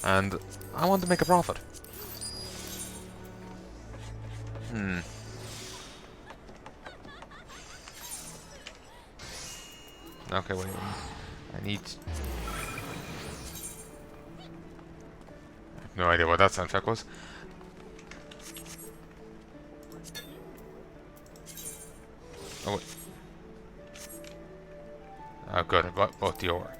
And I want to make a profit. Okay, wait. I need... I have no idea what that sound check was. Oh, wait. Oh, good. I bought the ore.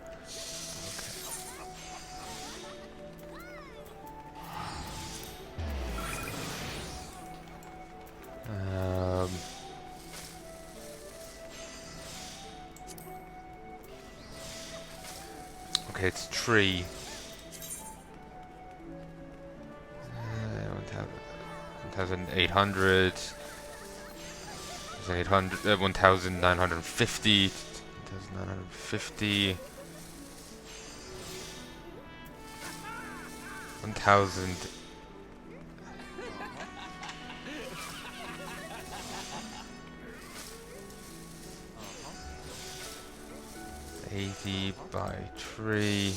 Okay, it's 3. 1,800. 1,950. 1,950. 1,000. $80 by 3.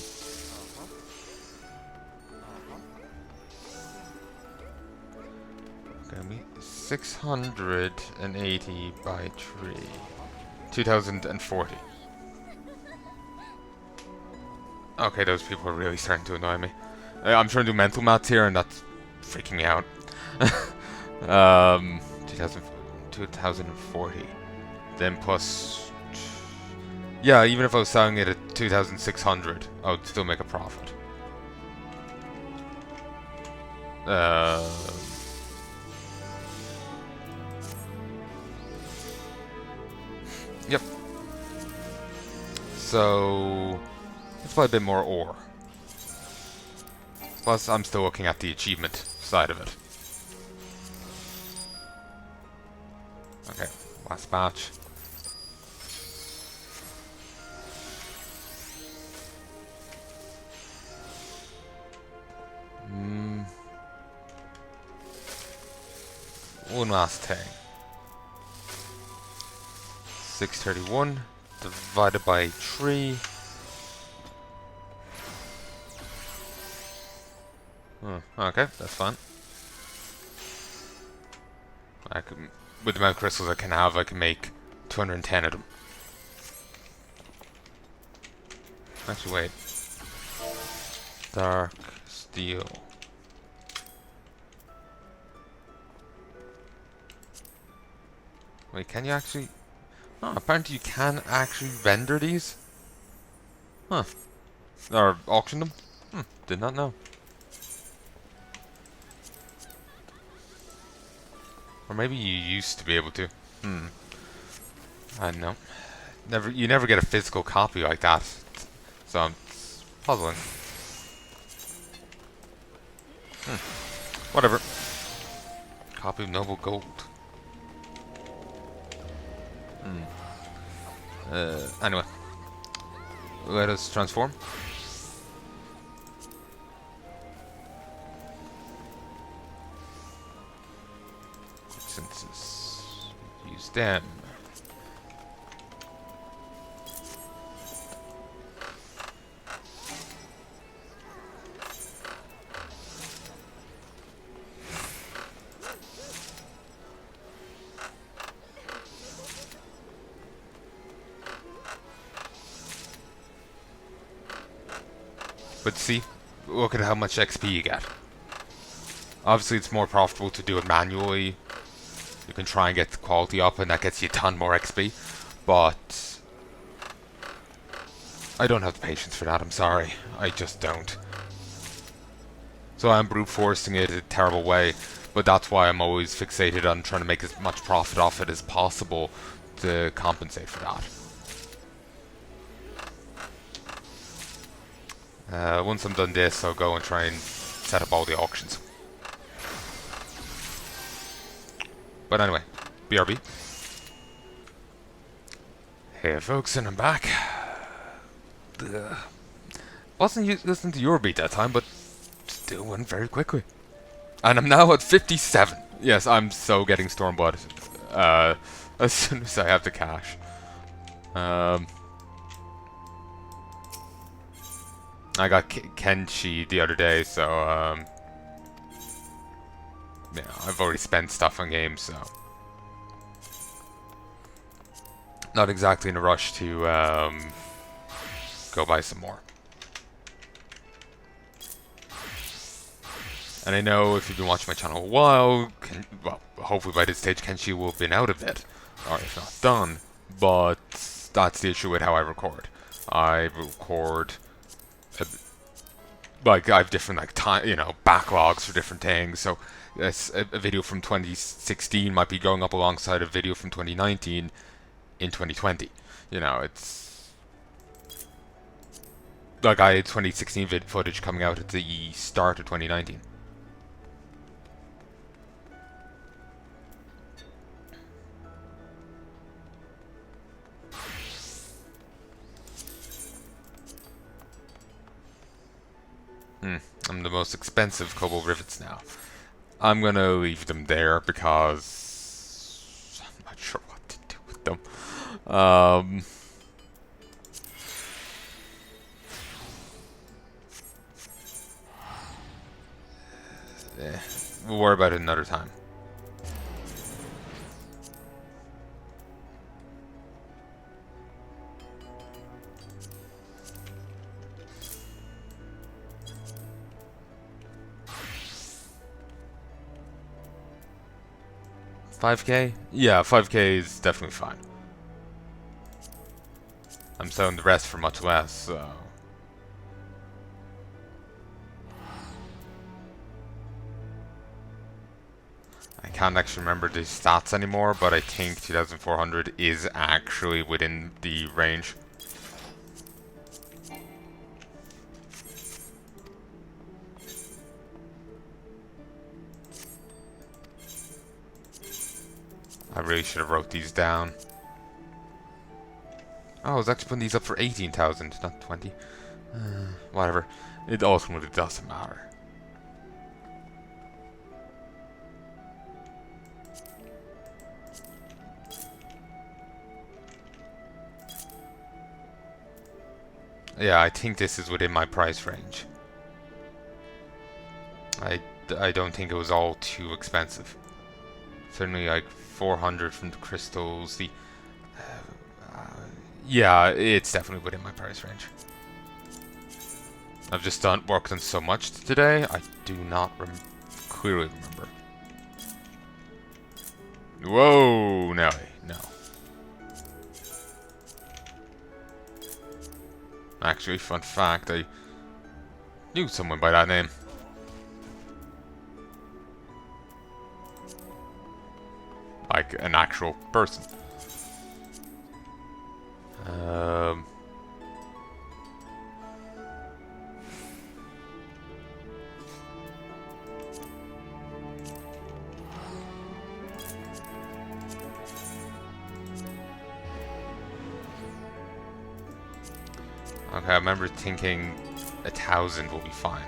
Gonna be 680 by 3. 2,040. Okay, those people are really starting to annoy me. I'm trying to do mental maths here, and that's freaking me out. 2,040. Then plus... Yeah, even if I was selling it at 2,600, I would still make a profit. Yep. So let's buy a bit more ore. Plus, I'm still looking at the achievement side of it. Okay, last batch. One last thing. 631 divided by 3. Okay, that's fine. With the amount of crystals I can have, I can make 210 of them. Actually, wait. Dark steel. Wait, can you actually... Oh, apparently you can actually render these? Huh. Or auction them? Did not know. Or maybe you used to be able to. I don't know. You never get a physical copy like that. So it's puzzling. Whatever. Copy of noble gold. Anyway. Let us transform. Senses. Use them. But see, look at how much XP you get. Obviously, it's more profitable to do it manually. You can try and get the quality up, and that gets you a ton more XP. But I don't have the patience for that, I'm sorry. I just don't. So I'm brute forcing it in a terrible way, but that's why I'm always fixated on trying to make as much profit off it as possible to compensate for that. Once I'm done this, I'll go and try and set up all the auctions. But anyway, BRB. Hey folks, and I'm back. Wasn't listening to your beat that time, but still went very quickly. And I'm now at 57. Yes, I'm so getting Stormblood. As soon as I have the cash. I got Kenshi the other day, so yeah, I've already spent stuff on games, so not exactly in a rush to go buy some more. And I know if you've been watching my channel a while, well, hopefully by this stage Kenshi will have been out of it, or if not done. But that's the issue with how I record. I record, like, I have different, like, time, backlogs for different things. So a video from 2016 might be going up alongside a video from 2019 in 2020. It's like I had 2016 footage coming out at the start of 2019. I'm the most expensive Kobold rivets now. I'm gonna leave them there because I'm not sure what to do with them. We'll worry about it another time. $5K? Yeah, $5K is definitely fine. I'm selling the rest for much less, so... I can't actually remember the stats anymore, but I think 2,400 is actually within the range. I really should have wrote these down. Oh, I was actually putting these up for 18,000, not 20. Whatever. It ultimately doesn't matter. Yeah, I think this is within my price range. I don't think it was all too expensive. Certainly like 400 from the crystals. Yeah, it's definitely within my price range. I've just worked on so much today, I do not clearly remember. Whoa, no. Actually, fun fact, I knew someone by that name. Like an actual person. Okay, I remember thinking 1,000 will be fine.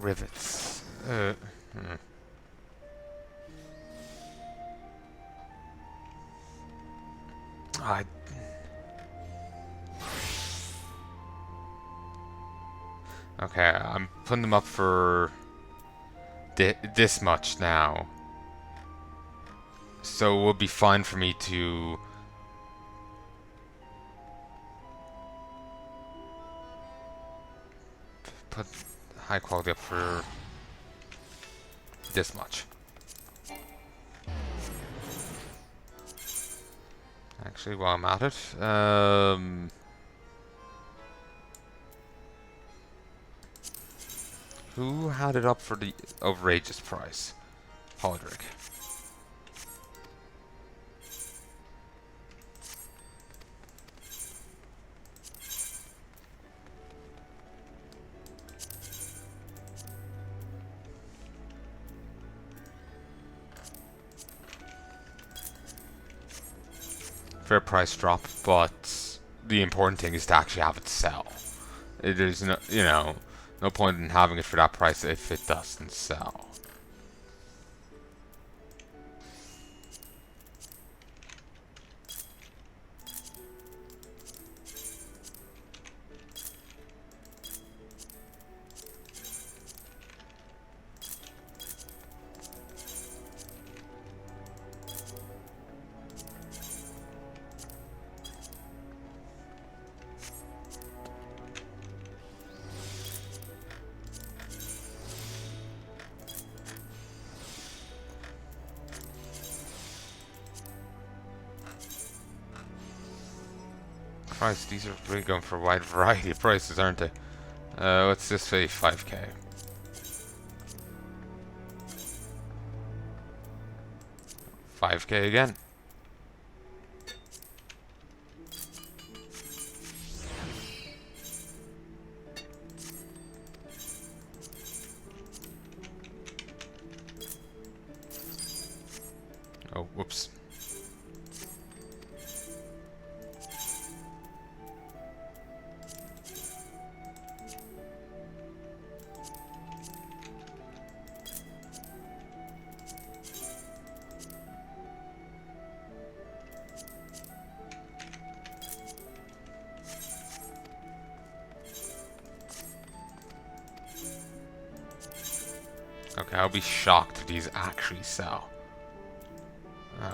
Rivets. I... Okay, I'm putting them up for this much now. So it would be fine for me to... put high quality up for this much. Actually, while I'm at it, who had it up for the outrageous price? Podrick. Fair price drop, but the important thing is to actually have it sell. There's no, no point in having it for that price if it doesn't sell. Christ, these are really going for a wide variety of prices, aren't they? What's this say? 5k. $5k again. Oh, whoops. Okay, I'll be shocked if these actually sell.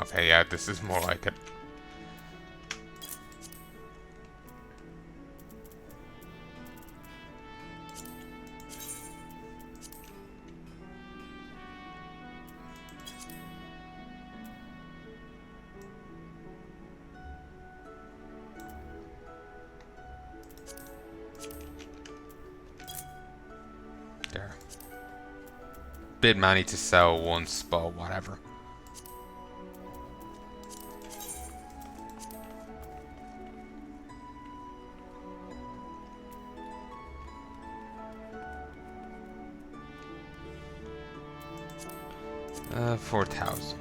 Okay, yeah, this is more like it. There. Bit money to sell once, but whatever. $4,000.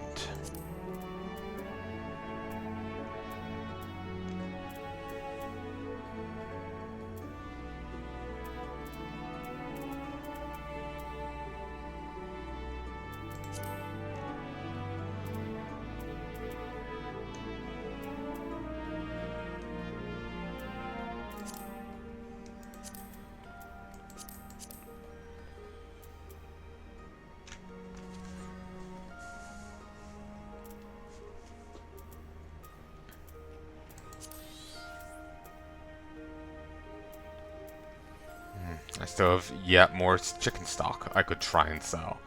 I still have yet more chicken stock I could try and sell.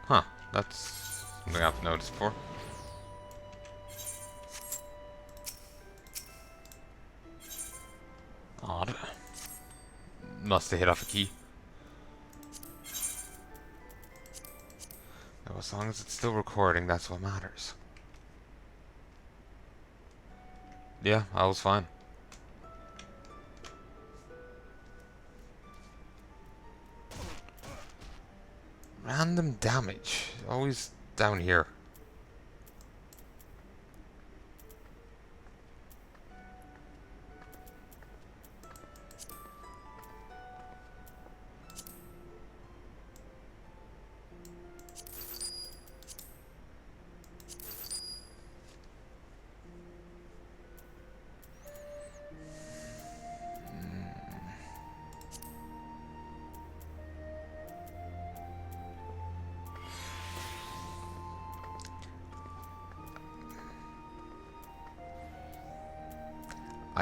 Huh, that's something I have noticed before. Odd. Must have hit off a key. Now, as long as it's still recording, that's what matters. Yeah, I was fine. Random damage. Always down here.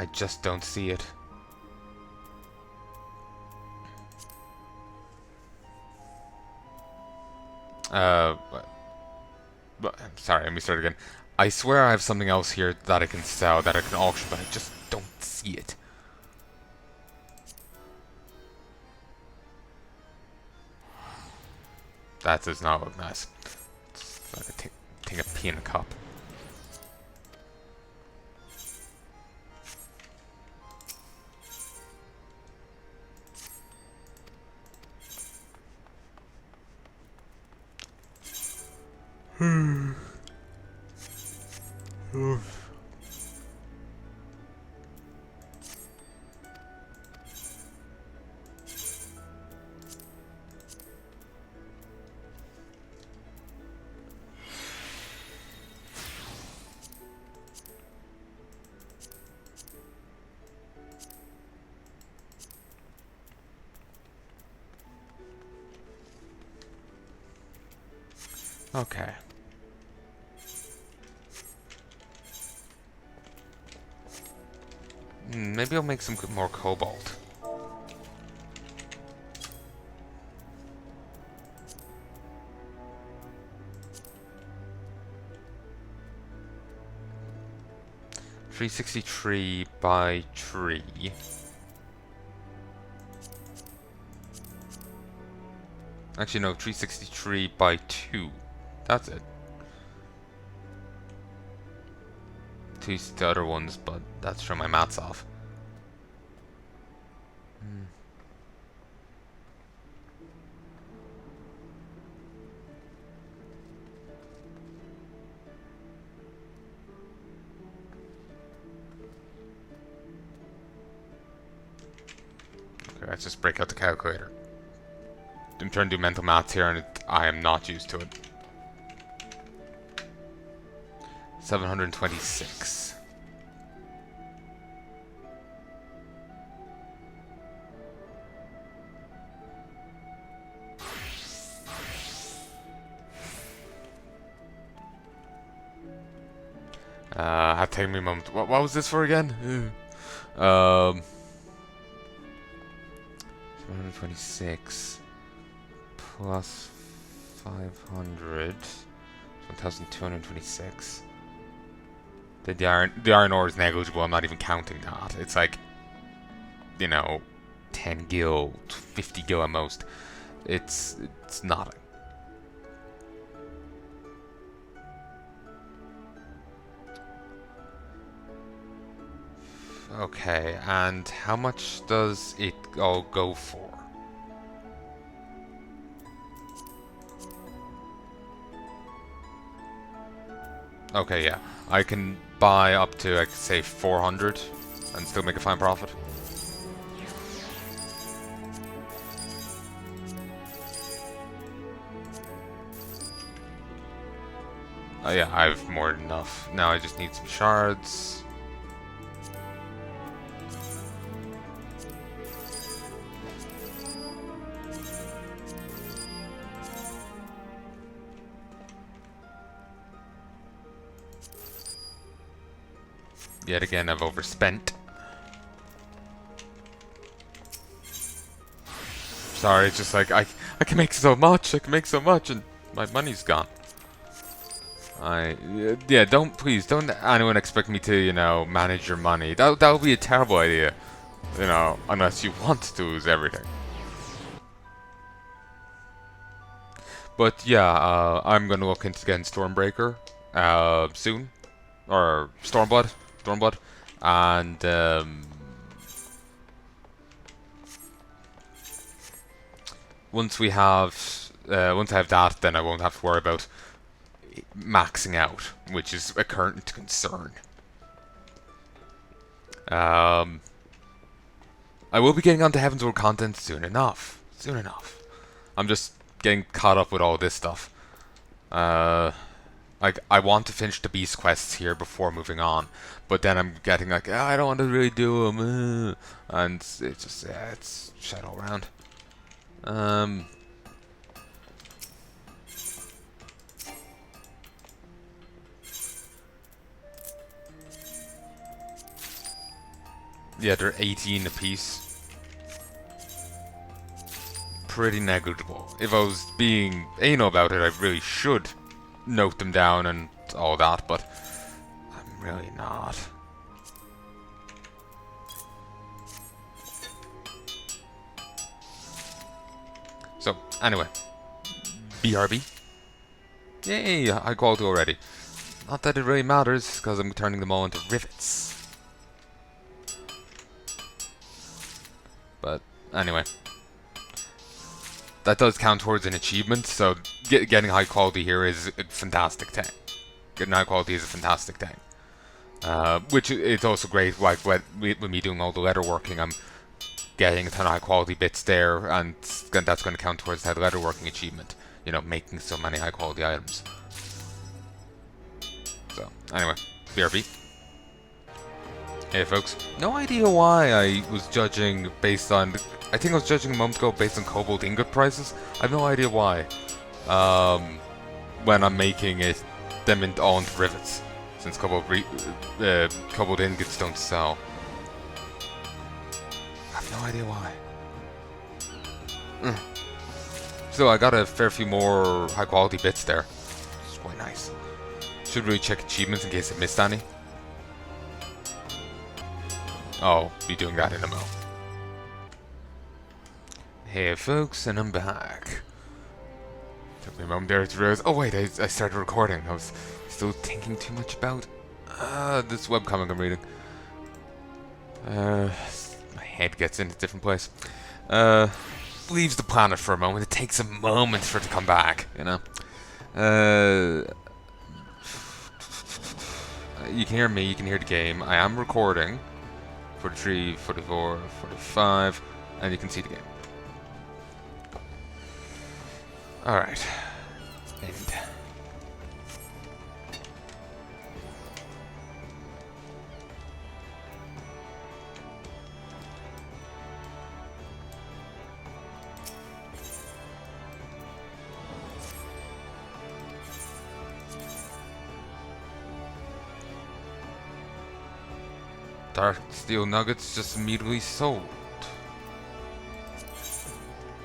I just don't see it. Sorry, let me start again. I swear I have something else here that I can sell, that I can auction, but I just don't see it. That does not look nice. It's like take a pee in a cup. Okay. Maybe I'll make some more cobalt. $363 by tree. Actually, no, 363 by 2. That's it. Two the other ones, but that's from my maths off. Okay, let's just break out the calculator. I'm trying to do mental maths here, and I am not used to it. 726. Had taken me a moment. What was this for again? 726 plus 500. 1,226. The iron ore is negligible. I'm not even counting that. It's like, you know, 10 gil, 50 gil at most. It's nothing. Okay, and how much does it all go for? Okay, yeah. I can buy up to, like, say, 400 and still make a fine profit. Yeah, I have more than enough. Now I just need some shards. Yet again, I've overspent. Sorry, it's just like, I can make so much, and my money's gone. Yeah, please, don't anyone expect me to, you know, manage your money. That would be a terrible idea. You know, unless you want to lose everything. But yeah, I'm gonna look into getting Stormbreaker, soon. Or Stormblood, and once I have that, then I won't have to worry about maxing out, which is a current concern. I will be getting onto Heaven's World content soon enough. I'm just getting caught up with all this stuff. Like, I want to finish the beast quests here before moving on, but then I'm getting like, I don't want to really do them, and it's just, yeah, it's shit all around. Yeah, they're 18 apiece. Pretty negligible. If I was being anal about it, I really should note them down and all that, but I'm really not. So, anyway. BRB. Yay, high quality already. Not that it really matters, because I'm turning them all into rivets. But, anyway. That does count towards an achievement, so getting high quality here is a fantastic thing. Getting high quality is a fantastic thing. Which it's also great, like when me doing all the leatherworking, I'm getting a ton of high quality bits there, and that's going to count towards that leatherworking achievement. You know, making so many high quality items. So, anyway, BRB. Hey folks, no idea why I was judging based on... I think I was judging a moment ago based on cobalt ingot prices. I have no idea why. When I'm making them all into rivets, since cobalt ingots don't sell. I have no idea why. So I got a fair few more high quality bits there. It's quite nice. Should really check achievements in case I missed any. I'll be doing that in a mo. Hey folks, and I'm back. Took me a moment there to realize, oh wait, I started recording. I was still thinking too much about this webcomic I'm reading. My head gets in a different place. Leaves the planet for a moment. It takes a moment for it to come back, you know. You can hear me, you can hear the game. I am recording. 43, 44, 45, and you can see the game. Alright. And Dark steel nuggets just immediately sold.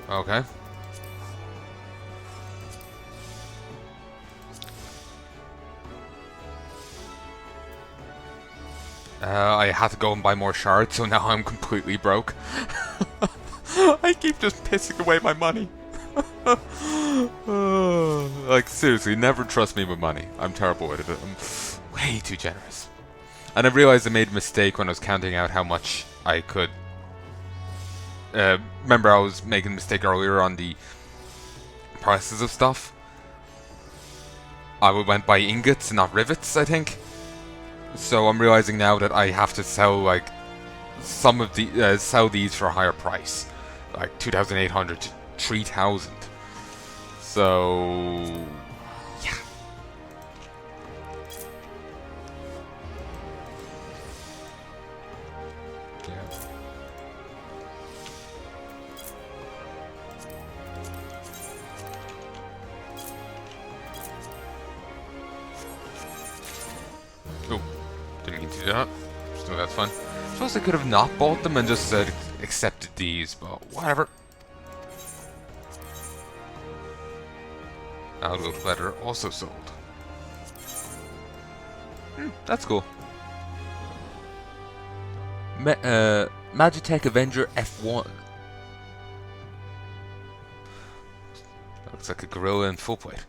Okay. I had to go and buy more shards, so now I'm completely broke. I keep just pissing away my money. Like, seriously, never trust me with money. I'm terrible at it. I'm way too generous. And I realized I made a mistake when I was counting out how much I could... remember I was making a mistake earlier on the prices of stuff? I went by ingots and not rivets, I think. So I'm realizing now that I have to sell, like, some of the... sell these for a higher price. Like, 2,800 to 3,000. So... yeah. Oh, didn't mean to do that. So that's fine. I suppose I could have not bought them and just accepted these, but whatever. Nald'thal letter also sold. That's cool. Magitech Avenger F1. That looks like a gorilla in full plate.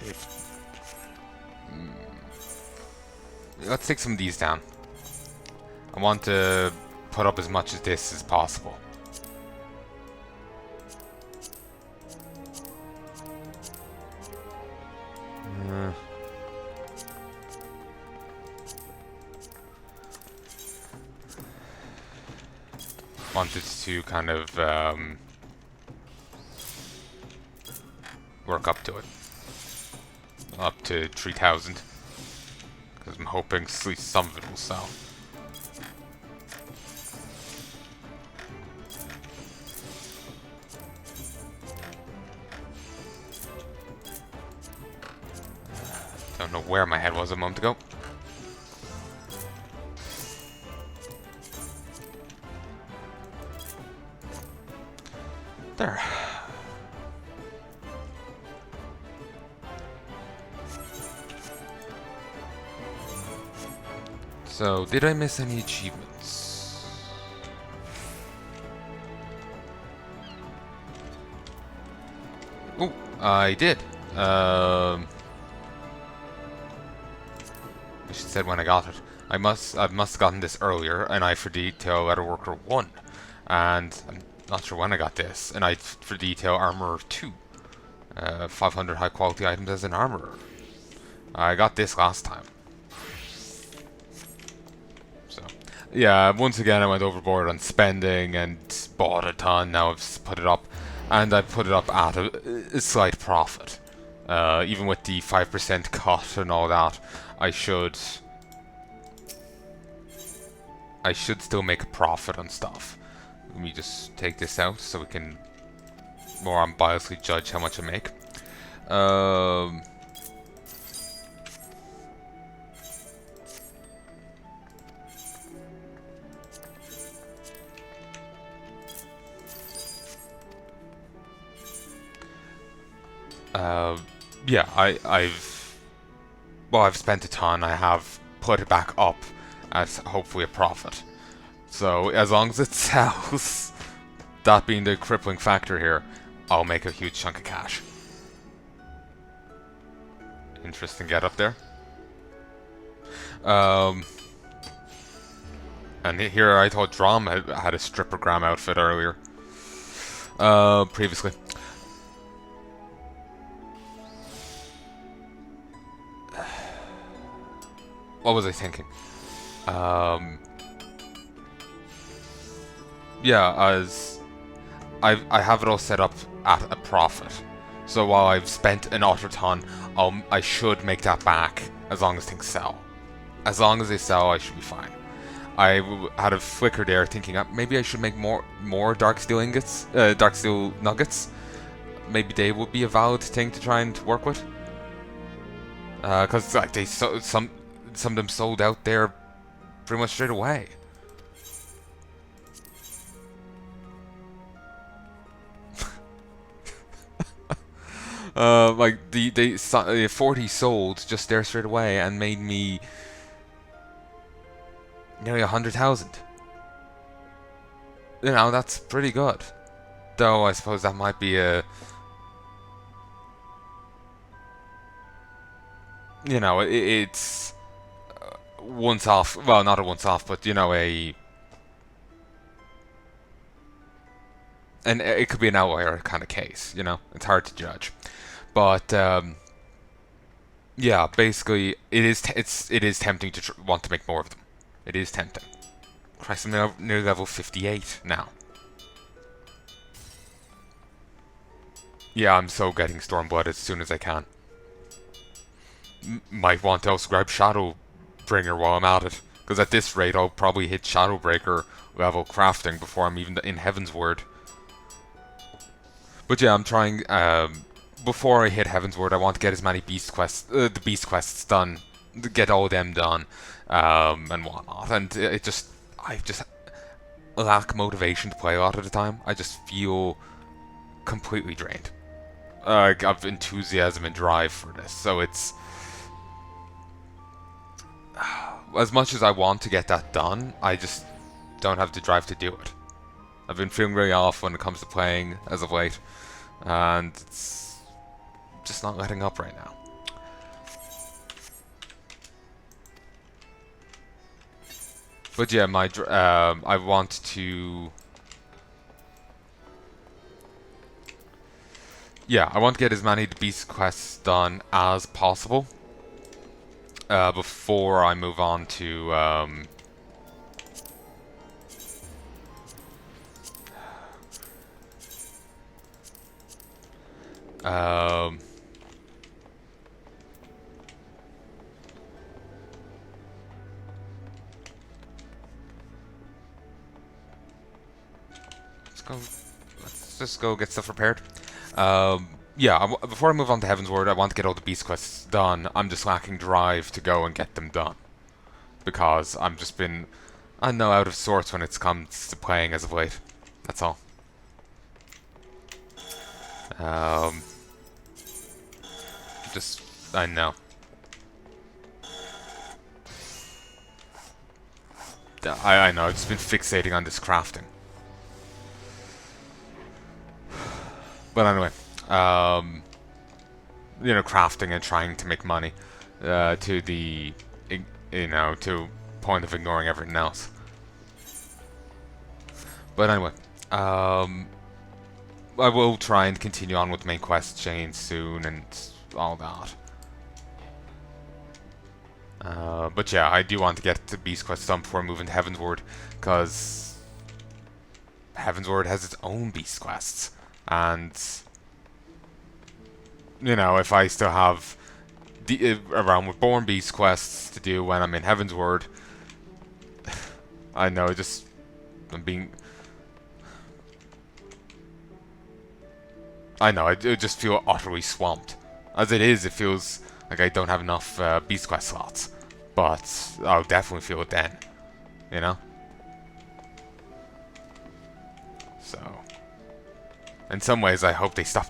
If let's take some of these down. I want to put up as much of this as possible. Wanted to kind of work up to it. Up to 3,000. Because I'm hoping at least some of it will sell. Don't know where my head was a moment ago. There. So, did I miss any achievements? Oh, I did. I should have said when I got it. I must have gotten this earlier, and I for detail letter worker 1, and I'm not sure when I got this, and I for detail armorer 2. 500 high quality items as an armorer. I got this last time. So, yeah, once again I went overboard on spending and bought a ton. Now I've put it up, and I put it up at a slight profit. Even with the 5% cut and all that, I should still make a profit on stuff. Let me just take this out so we can more unbiasedly judge how much I make. Yeah, I've spent a ton. I have put it back up at hopefully a profit. So as long as it sells, that being the crippling factor here, I'll make a huge chunk of cash. Interesting get up there. And here I thought Drum had a strippergram outfit earlier. Previously. What was I thinking? Yeah, as I have it all set up at a profit. So while I've spent an utter ton, I should make that back as long as things sell. As long as they sell, I should be fine. I had a flicker there thinking maybe I should make more dark steel ingots, dark steel nuggets. Maybe they would be a valid thing to try and work with. Because like some of them sold out there pretty much straight away. Like the 40 sold just there straight away and made me nearly 100,000. You know, that's pretty good. Though I suppose that might be a, you know, it's once off. Well, not a once off, but you know, and it could be an outlier kind of case. You know, it's hard to judge. But yeah, basically, it is tempting to want to make more of them. It is tempting. Christ, I'm near level 58 now. Yeah, I'm so getting Stormblood as soon as I can. Might want to also grab Shadowbringer while I'm at it, because at this rate I'll probably hit Shadowbreaker level crafting before I'm even in Heaven's Word. But yeah, I'm trying. Before I hit Heaven's Word, I want to get as many beast quests, the beast quests done, to get all of them done, and whatnot. And I just lack motivation to play a lot of the time. I just feel completely drained. I have enthusiasm and drive for this, so it's as much as I want to get that done, I just don't have the drive to do it. I've been feeling really off when it comes to playing as of late, and it's just not letting up right now. But yeah, I want to... Yeah, I want to get as many beast quests done as possible before I move on to let's just go get stuff repaired. Yeah, before I move on to Heavensward, I want to get all the beast quests done. I'm just lacking drive to go and get them done. Because I'm just been, I don't know, out of sorts when it comes to playing as of late. That's all. Just, I know. I know, I've just been fixating on this crafting. But anyway, you know, crafting and trying to make money to the, you know, to point of ignoring everything else. But anyway, I will try and continue on with the main quest chain soon and all that. But yeah, I do want to get the beast quest done before moving to Heavensward, because Heavensward has its own beast quests. And, you know, if I still have around with Born Beast quests to do when I'm in Heavensward, I know, I just feel utterly swamped. As it is, it feels like I don't have enough Beast Quest slots. But I'll definitely feel it then, you know? So, in some ways, I hope they stop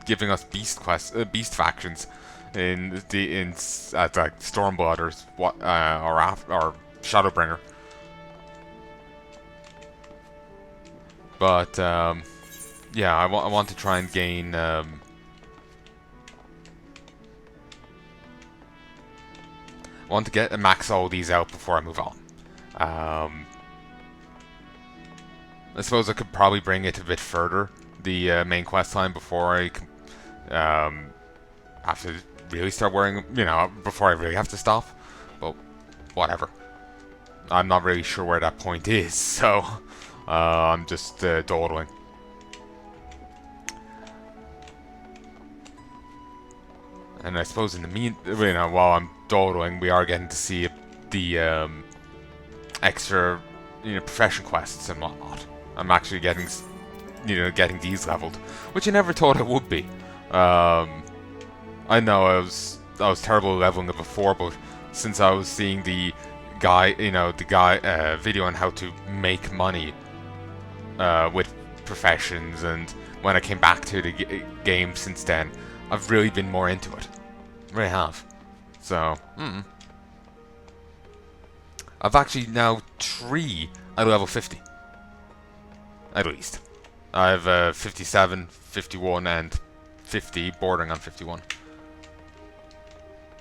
giving us beast factions in like Stormblood or Shadowbringer. But yeah, I want to try and gain. I want to max all these out before I move on. I suppose I could probably bring it a bit further, the main quest line, before I have to really start worrying, you know, before I really have to stop. But whatever. I'm not really sure where that point is, so I'm just dawdling. And I suppose in the you know, while I'm dawdling, we are getting to see the extra, you know, profession quests and whatnot. I'm actually getting, you know, getting these leveled, which I never thought I would be. I know I was terrible at leveling it before, but since I was seeing the guy, you know, video on how to make money with professions, and when I came back to the game since then, I've really been more into it. I really have. So, I've actually now 3 at level 50. At least. I have 57, 51, and 50, bordering on 51.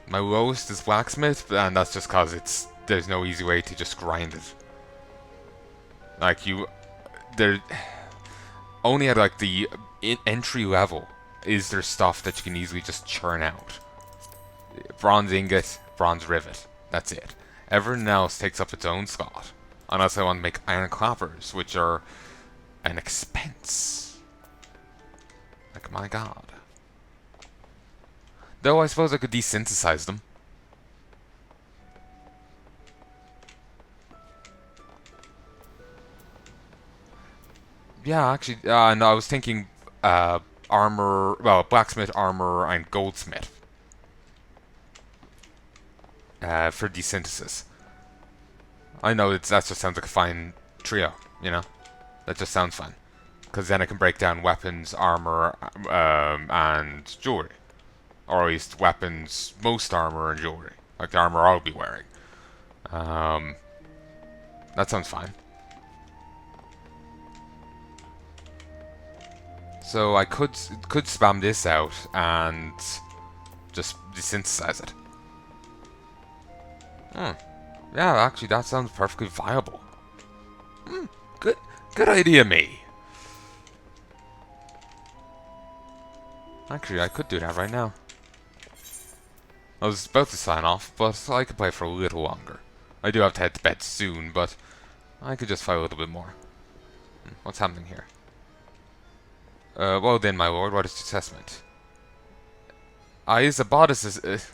My lowest is Blacksmith, and that's just because there's no easy way to just grind it. Like, only at like the entry level is there stuff that you can easily just churn out. Bronze ingot, bronze rivet. That's it. Everything else takes up its own slot. Unless I want to make iron clappers, which are an expense. Like, my god. Though I suppose I could desynthesize them. Yeah, actually, no, I was thinking armor, well, blacksmith, armor, and goldsmith for desynthesis. I know that just sounds like a fine trio, you know? That just sounds fun. Because then I can break down weapons, armor, and jewelry. Or at least weapons, most armor, and jewelry. Like the armor I'll be wearing. That sounds fine. So I could spam this out and just desynthesize it. Hmm. Yeah, actually, that sounds perfectly viable. Hmm. Good idea, me. Actually, I could do that right now. I was about to sign off, but I could play for a little longer. I do have to head to bed soon, but I could just fight a little bit more. What's happening here? Well then, my lord, what is your assessment? I is a bodice is...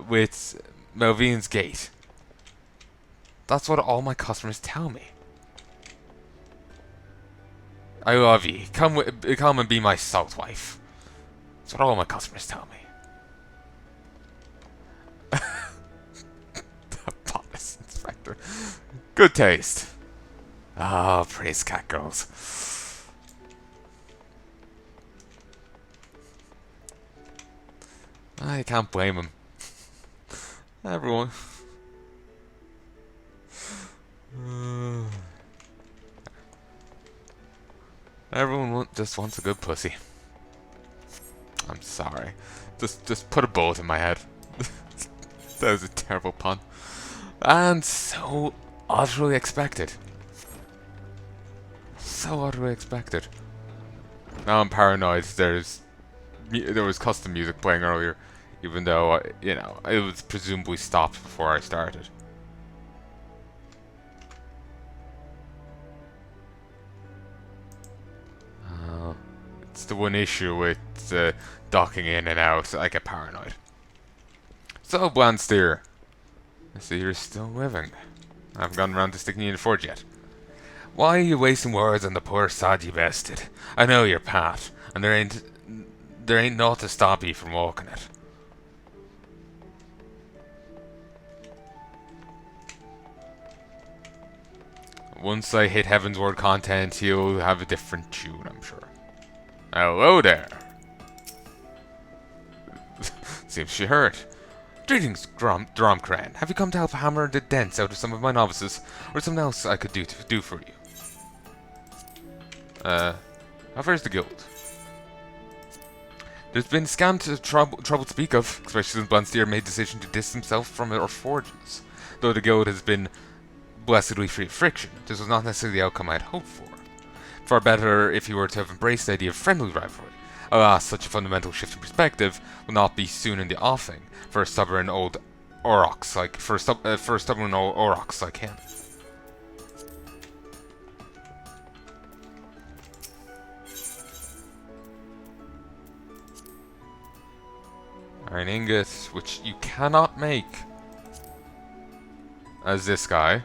with Melvin's Gate. That's what all my customers tell me. I love ye. Come and be my salt wife. That's what all my customers tell me. Bodice inspector. Good taste. Ah, praise cat girls. I can't blame him. Everyone. Everyone just wants a good pussy. I'm sorry. Just put a bullet in my head. That was a terrible pun. And so utterly expected. So utterly expected. Now I'm paranoid. There was custom music playing earlier, even though you know, it was presumably stopped before I started. It's the one issue with docking in and out. I get paranoid. So, Blandsteer, I see you're still living. I haven't gotten around to sticking you in the forge yet. Why are you wasting words on the poor sod you bested? I know your path, and there ain't naught to stop you from walking it. Once I hit Heaven's Word content, he'll have a different tune, I'm sure. Hello there. Seems she hurt. Greetings, Dromcran. Have you come to help hammer the dents out of some of my novices, or something else I could do for you? How far is the guild? There's been scant trouble to speak of, especially since Blandsteer made the decision to distance himself from our forges. Though the guild has been blessedly free of friction, this was not necessarily the outcome I had hoped for. Far better if he were to have embraced the idea of friendly rivalry. Alas, such a fundamental shift in perspective will not be soon in the offing for a stubborn old aurochs like him. Iron ingot, which you cannot make as this guy.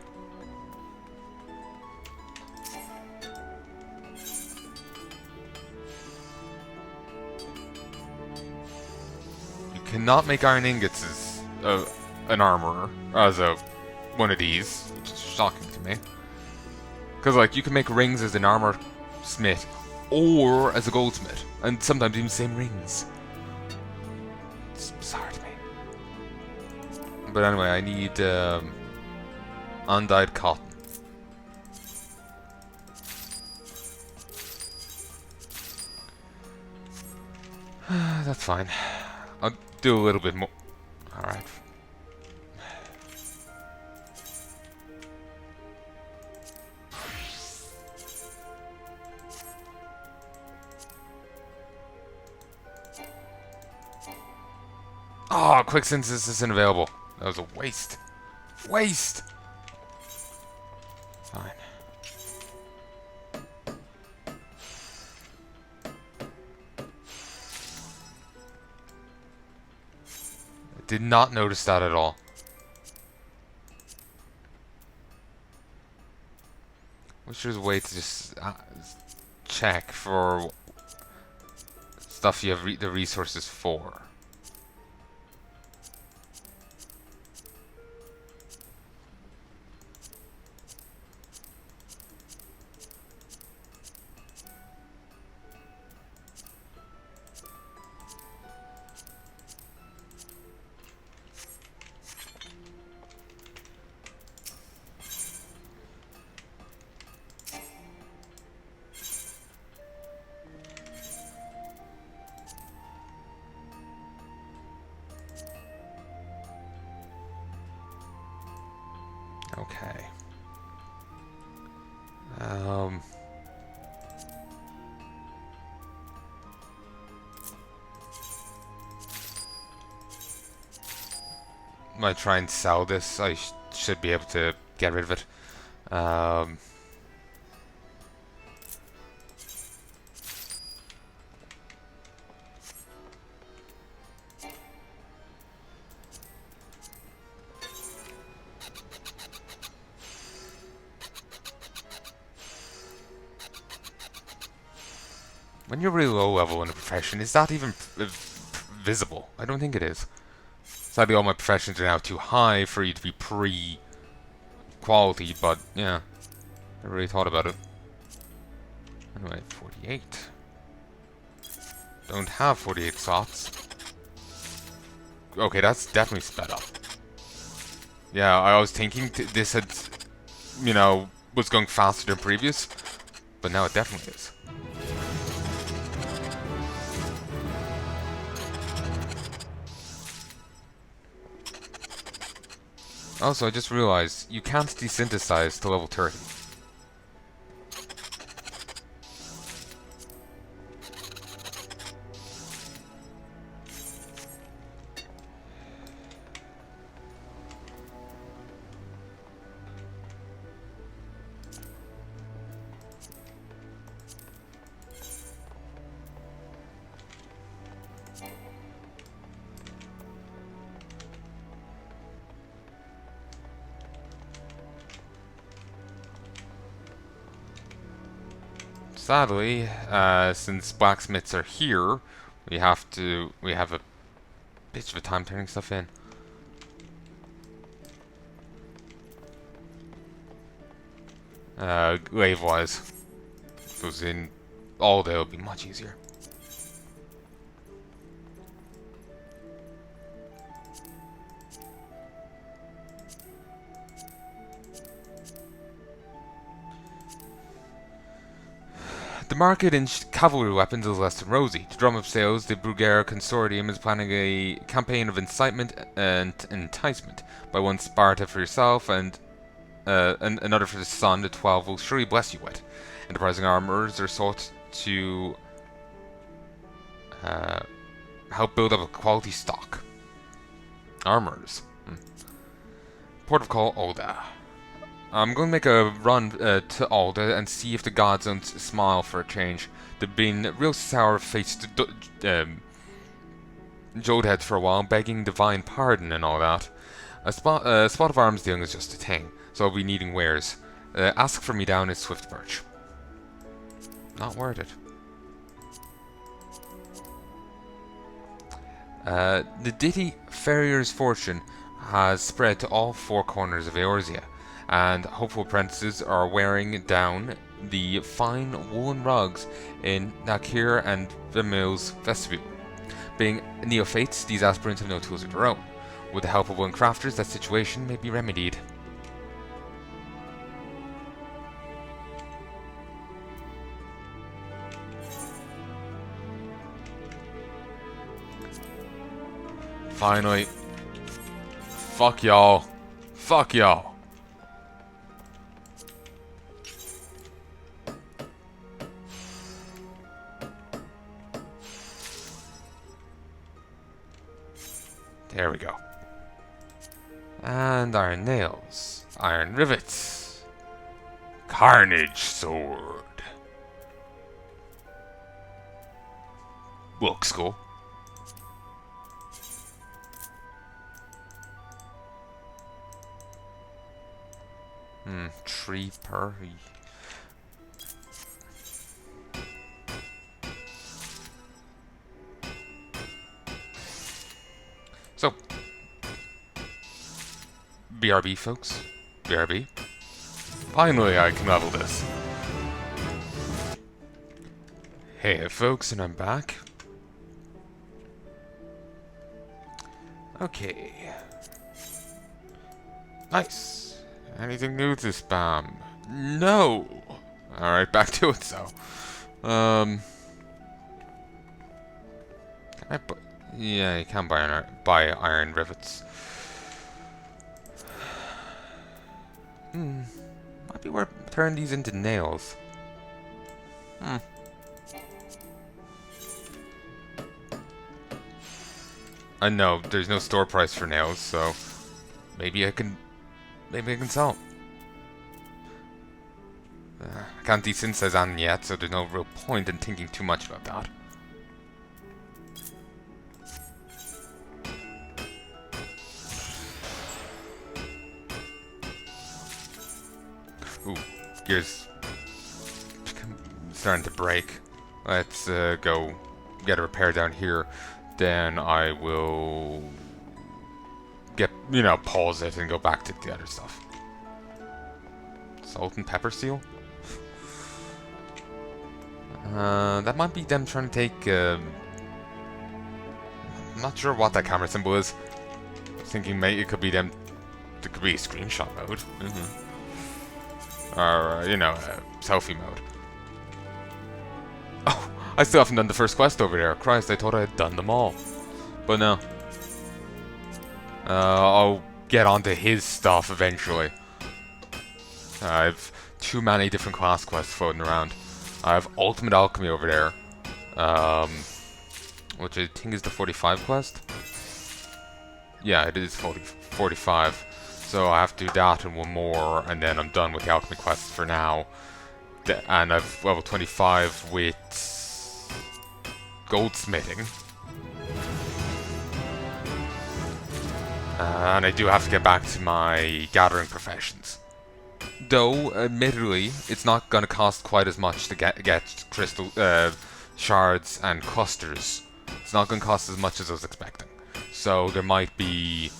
Cannot make iron ingots as an armorer, as one of these, which is shocking to me. Because, like, you can make rings as an armor smith, or as a goldsmith, and sometimes even the same rings. It's bizarre to me. But anyway, I need undyed cotton. That's fine. I'll do a little bit more. Alright. Oh, quick synthesis isn't available. That was a waste. Waste! Fine. Did not notice that at all. Wish there's a way to just check for stuff you have the resources for. Okay. Might try and sell this. I should be able to get rid of it. When you're really low level in a profession, is that even visible? I don't think it is. Sadly, all my professions are now too high for you to be pre-quality, but yeah, never really thought about it. Anyway, 48. Don't have 48 slots. Okay, that's definitely sped up. Yeah, I was thinking this had, you know, was going faster than previous, but now it definitely is. Also, I just realized you can't desynthesize to level 30. Sadly, since blacksmiths are here, we have a bitch of a time turning stuff in. Glaive-wise, if it was in Ul'dah, it would be much easier. The market in cavalry weapons is less than rosy. To drum up sales, the Brugger Consortium is planning a campaign of incitement and enticement. Buy one Sparta for yourself and another for the son the 12 will surely bless you with. Enterprising armorers are sought to help build up a quality stock. Armorers. Port of call Ul'dah. I'm going to make a run to Ul'dah and see if the gods don't smile for a change. They've been real sour-faced joltheads for a while, begging divine pardon and all that. A spot of arms dealing is just a thing, so I'll be needing wares. Ask for me down at Swiftbirch. Not worth it. The ditty Farrier's fortune has spread to all four corners of Eorzea, and hopeful apprentices are wearing down the fine woolen rugs in Nakir and Vermeil's vestibule. Being neophytes, these aspirants have no tools of their own. With the help of willing crafters, that situation may be remedied. Finally. Fuck y'all. Fuck y'all. There we go. And iron nails. Iron rivets. Carnage sword. Looks cool. Tree per. So, BRB, folks. BRB. Finally, I can level this. Hey, folks, and I'm back. Okay. Nice. Anything new to spam? No! Alright, back to it, so. Can I buy... Yeah, you can buy iron rivets. Might be worth turning these into nails. I know there's no store price for nails, so maybe I can sell 'em. I can't desynthesize on yet, so there's no real point in thinking too much about that. Ooh, gears starting to break. Let's go get a repair down here. Then I will pause it and go back to the other stuff. Salt and pepper seal? That might be them trying to take, I'm not sure what that camera symbol is. I was thinking maybe it could be them, it could be screenshot mode. Or, selfie mode. Oh, I still haven't done the first quest over there. Christ, I thought I had done them all. But no. I'll get onto his stuff eventually. I've too many different class quests floating around. I have Ultimate Alchemy over there, which I think is the 45 quest. Yeah, it is 45. So I have to do that and one more, and then I'm done with the Alchemy quest for now. And I've level 25 with goldsmithing. And I do have to get back to my gathering professions. Though, admittedly, it's not going to cost quite as much to get crystal shards and clusters. It's not going to cost as much as I was expecting. So there might be,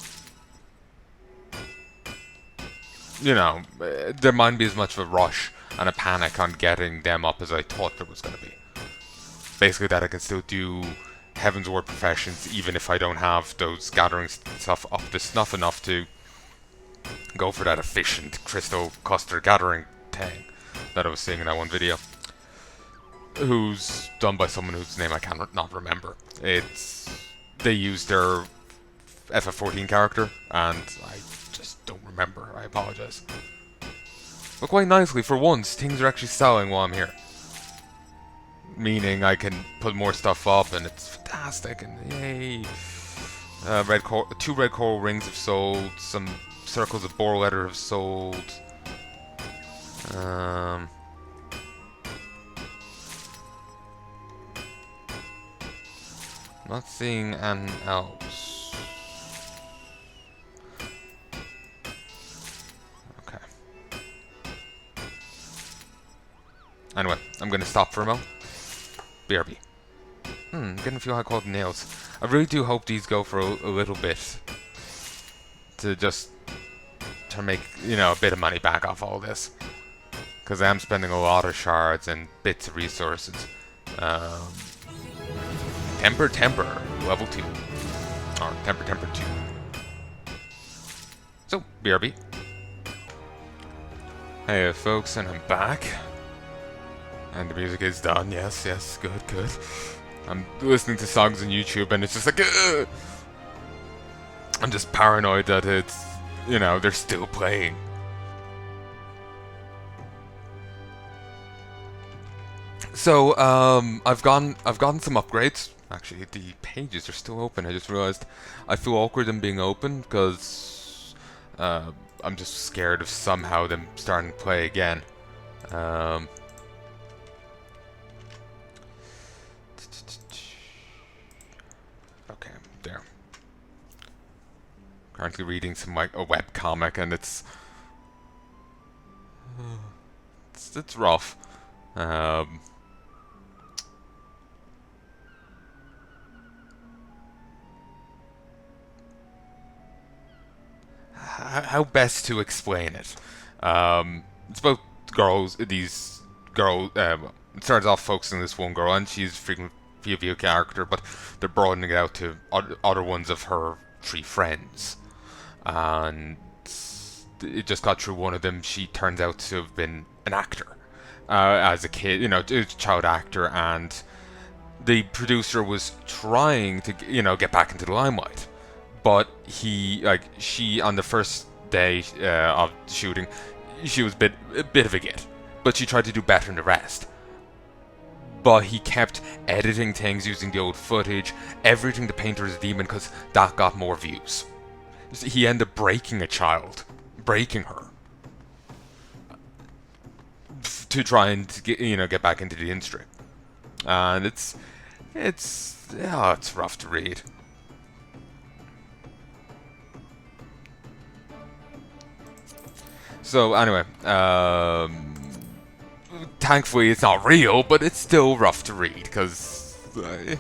there might be as much of a rush and a panic on getting them up as I thought there was going to be. Basically, that I can still do Heaven's Word professions even if I don't have those gathering stuff up to snuff enough to go for that efficient crystal cluster gathering thing that I was seeing in that one video. Who's done by someone whose name I cannot remember. They used their FF14 character, and I just don't remember. I apologize. But quite nicely, for once, things are actually selling while I'm here. Meaning I can put more stuff up, and it's fantastic, and yay! 2 red coral rings have sold, some circles of boar leather have sold. Not seeing anything else. Okay. Anyway, I'm gonna stop for a moment. BRB. Getting a few high quality nails. I really do hope these go for a little bit. To make, a bit of money back off all this. Because I am spending a lot of shards and bits of resources. Temper, level 2. Or Temper 2. So, BRB. Hey folks, and I'm back. And the music is done, yes, good. I'm listening to songs on YouTube and it's just like, ugh! I'm just paranoid that it's, they're still playing. So, I've gotten some upgrades. Actually, the pages are still open. I just realized I feel awkward them being open because I'm just scared of somehow them starting to play again. Okay, there. Currently reading some a web comic, and it's rough. How best to explain it? It's about girls. These girls. It starts off focusing on this one girl, and she's a frequent POV character, but they're broadening it out to other ones of her 3 friends. And it just got through one of them. She turns out to have been an actor as a kid, a child actor, and the producer was trying to, get back into the limelight. But she, on the first day of shooting, she was a bit of a git, but she tried to do better than the rest. But he kept editing things using the old footage, everything to paint her as a demon because that got more views. He ended up breaking a child, breaking her, to try and get back into the industry. And it's rough to read. So anyway, thankfully it's not real, but it's still rough to read because I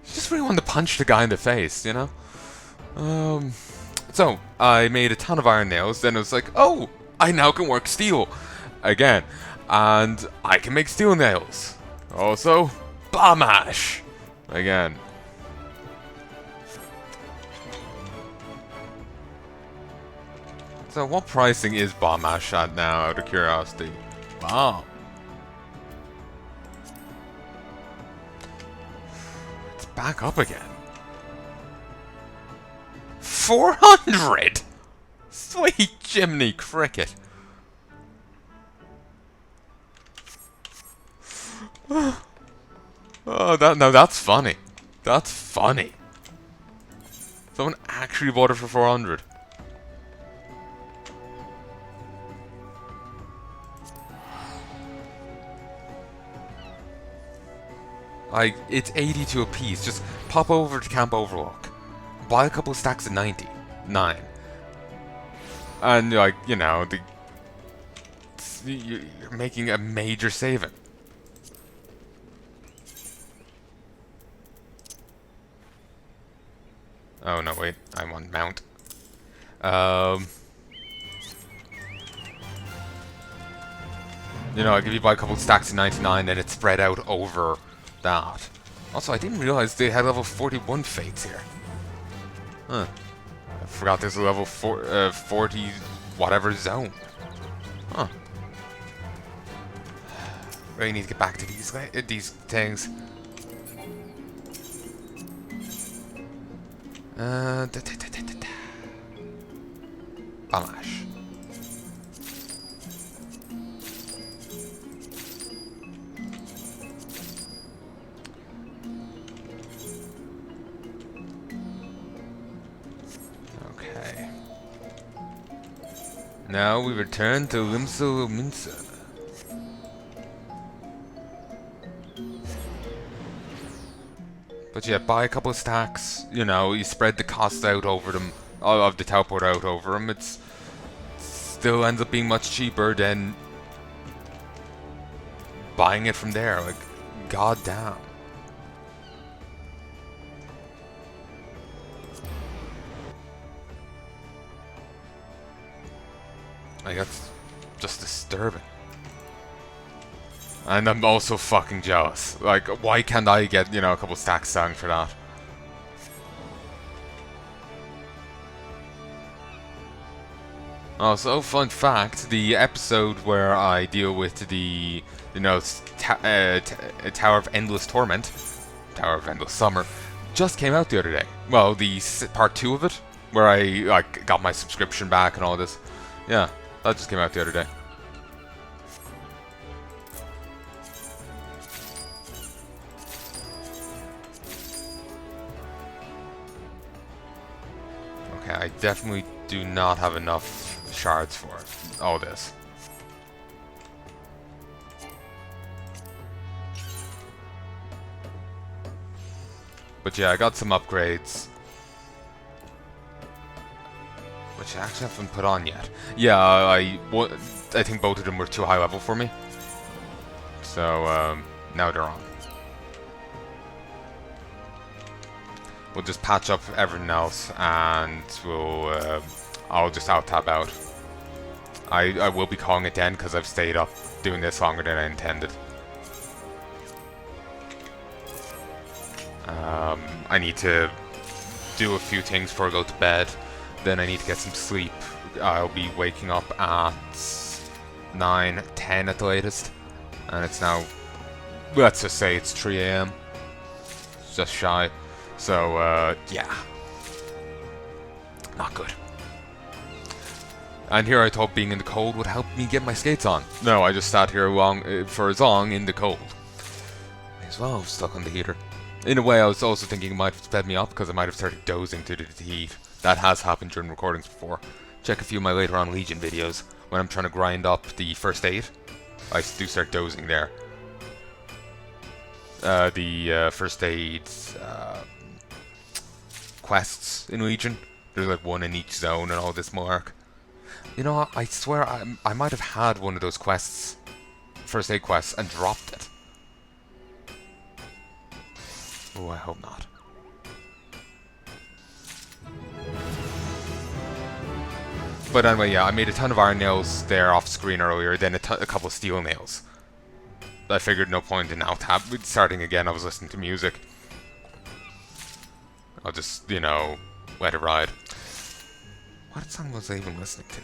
just really wanted to punch the guy in the face, you know. So I made a ton of iron nails. Then it was like, oh, I now can work steel again, and I can make steel nails. Also, bomb ash again. So what pricing is bomb ash at now, out of curiosity? Wow. It's back up again. 400! Sweet Jiminy Cricket. Oh, that's funny. That's funny. Someone actually bought it for 400. Like, it's 82 a piece. Just pop over to Camp Overlook. Buy a couple of stacks of 99. And, like, you know, you're making a major saving. Oh, no, wait. I want mount. You know, like, if you buy a couple of stacks of 99, then it's spread out over that. Also, I didn't realize they had level 41 fates here. Huh. I forgot there's a level 40 whatever zone. Huh. Really need to get back to these things. Palnai. Okay. Now we return to Limsa. But yeah, buy a couple of stacks, you know, you spread the cost out over them, of the teleport out over them, it still ends up being much cheaper than buying it from there, like, goddamn. Like, that's just disturbing. And I'm also fucking jealous. Like, why can't I get, you know, a couple stacks selling for that? Also, fun fact, the episode where I deal with the, you know, Tower of Endless Torment, Tower of Endless Summer, just came out the other day. Well, the part 2 of it, where I, like, got my subscription back and all this. Yeah, that just came out the other day. Okay, I definitely do not have enough shards for it. All this. But yeah, I got some upgrades, which I actually haven't put on yet. Yeah, I think both of them were too high level for me. So, now they're on. We'll just patch up everything else, and I'll just out-tab out. I will be calling it then, because I've stayed up doing this longer than I intended. I need to do a few things before I go to bed. Then I need to get some sleep. I'll be waking up at 9, 10 at the latest. And it's now, let's just say it's 3 AM. Just shy. So, yeah. Not good. And here I thought being in the cold would help me get my skates on. No, I just sat here for as long in the cold. May as well have stuck on the heater. In a way, I was also thinking it might have sped me up because I might have started dozing due to the heat. That has happened during recordings before. Check a few of my later on Legion videos when I'm trying to grind up the first aid. I do start dozing there. The first aid quests in Legion. There's like one in each zone and all this mark. You know what? I swear I might have had one of those quests, first aid quests, and dropped it. Oh, I hope not. But anyway, yeah, I made a ton of iron nails there off screen earlier, then a couple of steel nails. I figured no point in now starting again. I was listening to music. I'll just, you know, let it ride. What song was I even listening to?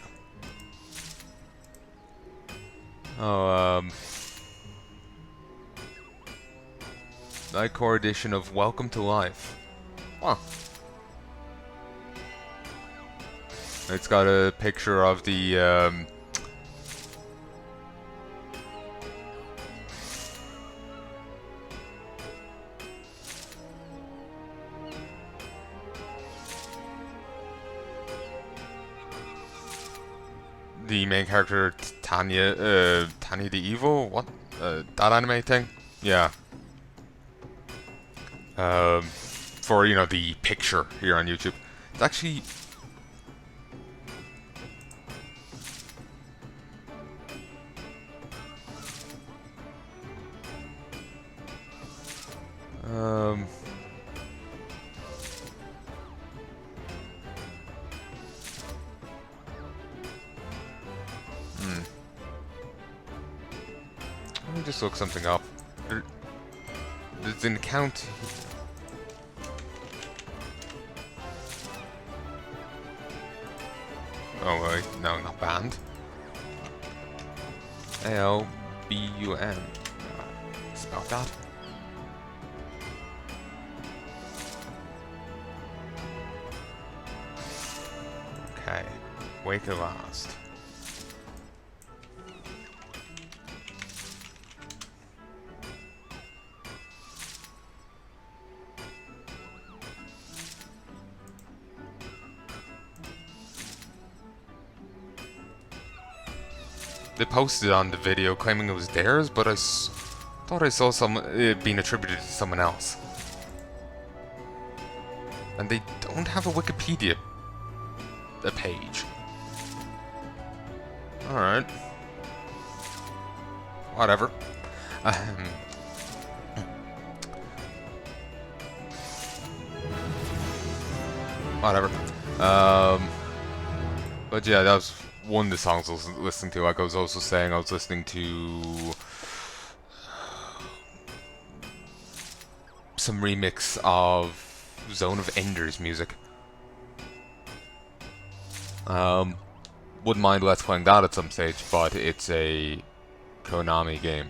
Oh, Nightcore edition of Welcome to Life. Huh. It's got a picture of the main character, Tanya the Evil? What? That anime thing? Yeah. For, you know, the picture here on YouTube. It's actually... Let me just look something up. There's an account... Oh, wait, no, not banned. ALBUN. Spell that. Okay. Wake at last. They posted on the video claiming it was theirs, but I thought I saw it being attributed to someone else. And they don't have a Wikipedia page. Alright. Whatever. Whatever. But yeah, that was one of the songs I was listening to. Like I was also saying, I was listening to some remix of Zone of Enders music. Wouldn't mind let's playing that at some stage, but it's a Konami game.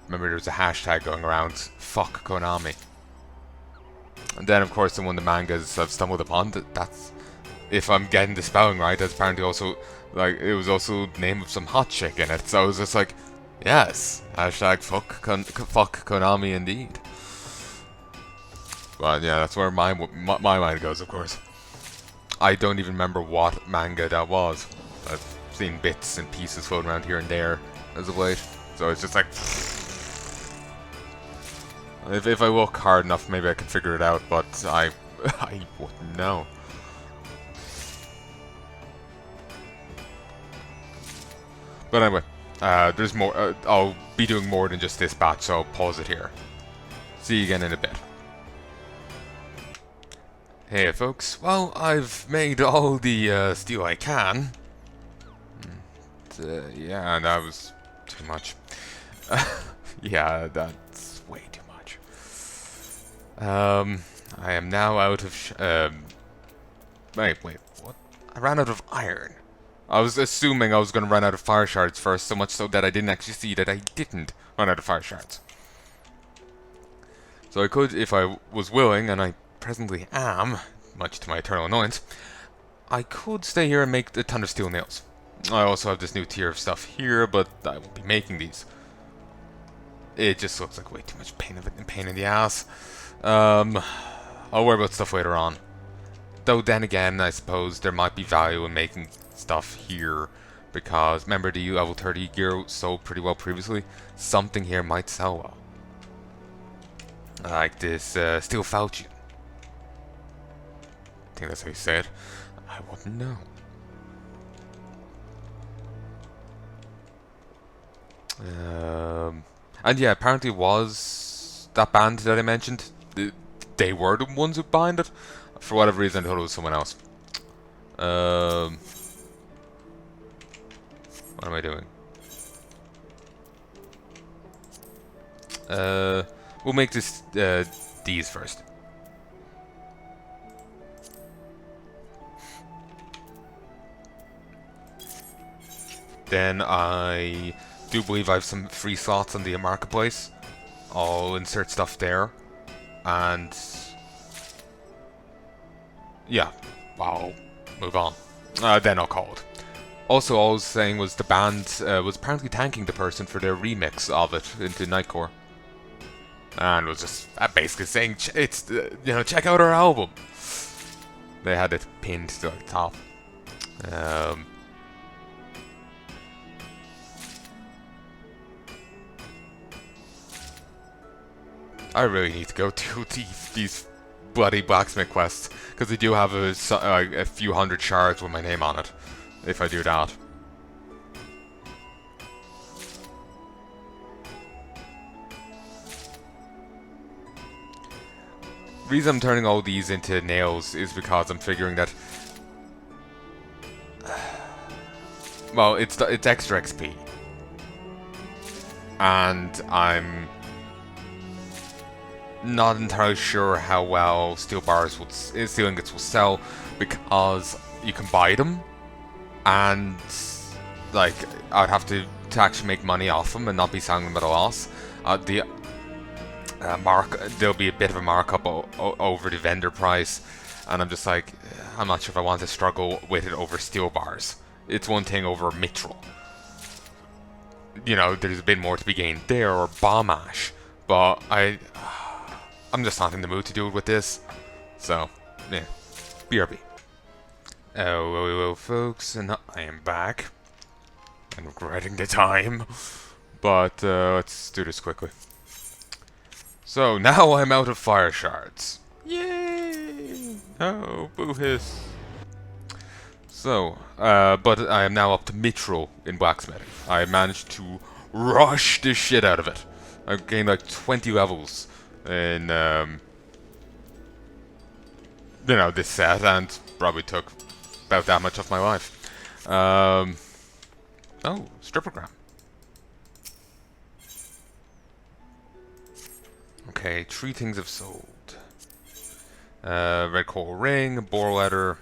Remember, there's a hashtag going around, fuck Konami. And then, of course, in one of the mangas I've stumbled upon, that's, if I'm getting the spelling right, that's apparently also, like, it was also the name of some hot chick in it. So I was just like, yes, hashtag fuck Konami indeed. But yeah, that's where my mind goes, of course. I don't even remember what manga that was. I've seen bits and pieces floating around here and there as of late. So it's just like... If I look hard enough, maybe I can figure it out, but I wouldn't know. But anyway, there's more. I'll be doing more than just this batch, so I'll pause it here. See you again in a bit. Hey folks, well, I've made all the steel I can. Yeah, that was too much. Yeah, that's way too much. I am now out of wait, what? I ran out of iron. I was assuming I was going to run out of fire shards first, so much so that I didn't actually see that I didn't run out of fire shards. So I could, if I was willing, and I presently am, much to my eternal annoyance. I could stay here and make a ton of steel nails. I also have this new tier of stuff here, but I won't be making these. It just looks like way too much pain in the ass. I'll worry about stuff later on. Though then again, I suppose there might be value in making stuff here, because remember the level 30 gear sold pretty well previously? Something here might sell well. Like this steel falchion. I think that's how you say it. I wouldn't know. And yeah, apparently it was that band that I mentioned. They were the ones who bind it. For whatever reason, I thought it was someone else. What am I doing? We'll make this these first. Then I do believe I have some free slots on the marketplace. I'll insert stuff there, and yeah, I'll move on. Then I'll call it. Also, all I was saying was the band was apparently thanking the person for their remix of it into Nightcore, and was just basically saying it's check out our album. They had it pinned to the top. I really need to go do these bloody blacksmith quests, because they do have a few hundred shards with my name on it, if I do that. The reason I'm turning all these into nails is because I'm figuring that, well, it's extra XP, and I'm not entirely sure how well steel ingots will sell, because you can buy them, and like I'd have to actually make money off them and not be selling them at a loss. There'll be a bit of a markup over the vendor price, and I'm just like, I'm not sure if I want to struggle with it over steel bars. It's one thing over mithril. There's a bit more to be gained there, or bomb ash, but I'm just not in the mood to do it with this. So, yeah, BRB. Hello, folks, and I am back. I'm regretting the time, but let's do this quickly. So, now I'm out of fire shards. Yay! Oh, boo hiss. So, but I am now up to mithril in blacksmithing. I managed to rush the shit out of it. I've gained like 20 levels in this set, and probably took about that much of my life. Oh, strippogram. Okay, 3 things have sold. Red coral ring, boar leather,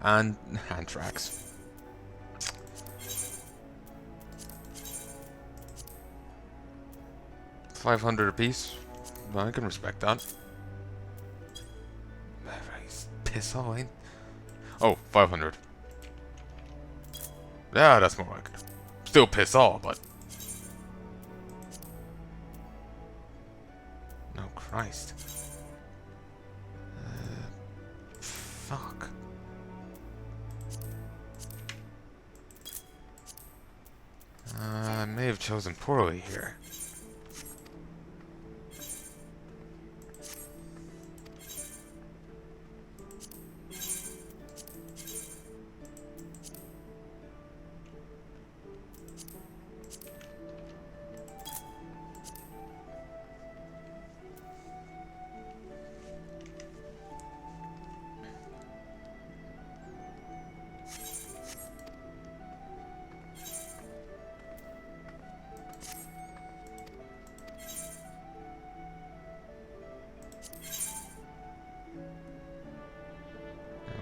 and anthrax. $500 apiece. I can respect that. Piss all, ain't? Oh, 500. Yeah, that's more like it. Still piss all, but no Christ. Fuck. I may have chosen poorly here.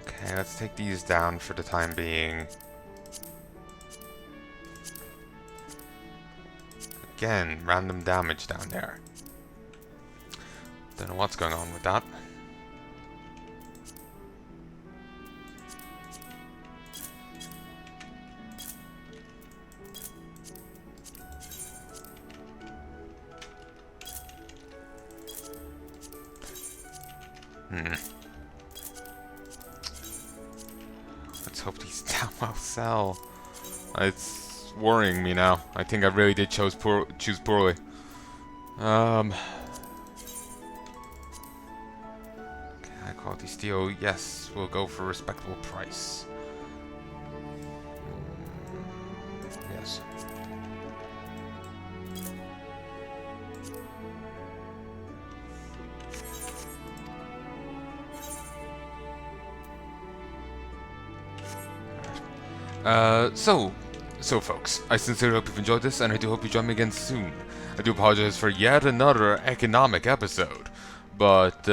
Okay, let's take these down for the time being. Again, random damage down there. Don't know what's going on with that. Let's hope these damn well sell. It's worrying me now. I think I really did choose poorly. High quality steel, yes, we'll go for a respectable price. Yes. So folks, I sincerely hope you've enjoyed this, and I do hope you join me again soon. I do apologize for yet another economic episode, but,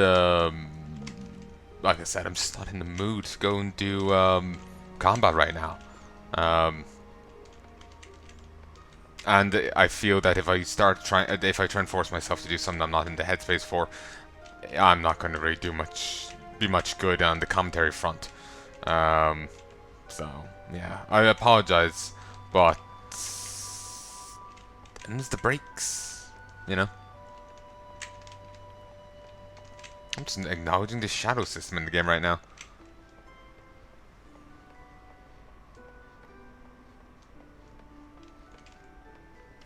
like I said, I'm just not in the mood to go and do, combat right now. And I feel that if I try and force myself to do something I'm not in the headspace for, I'm not going to really be much good on the commentary front. So, yeah, I apologize, but it's the breaks, you know? I'm just acknowledging the shadow system in the game right now.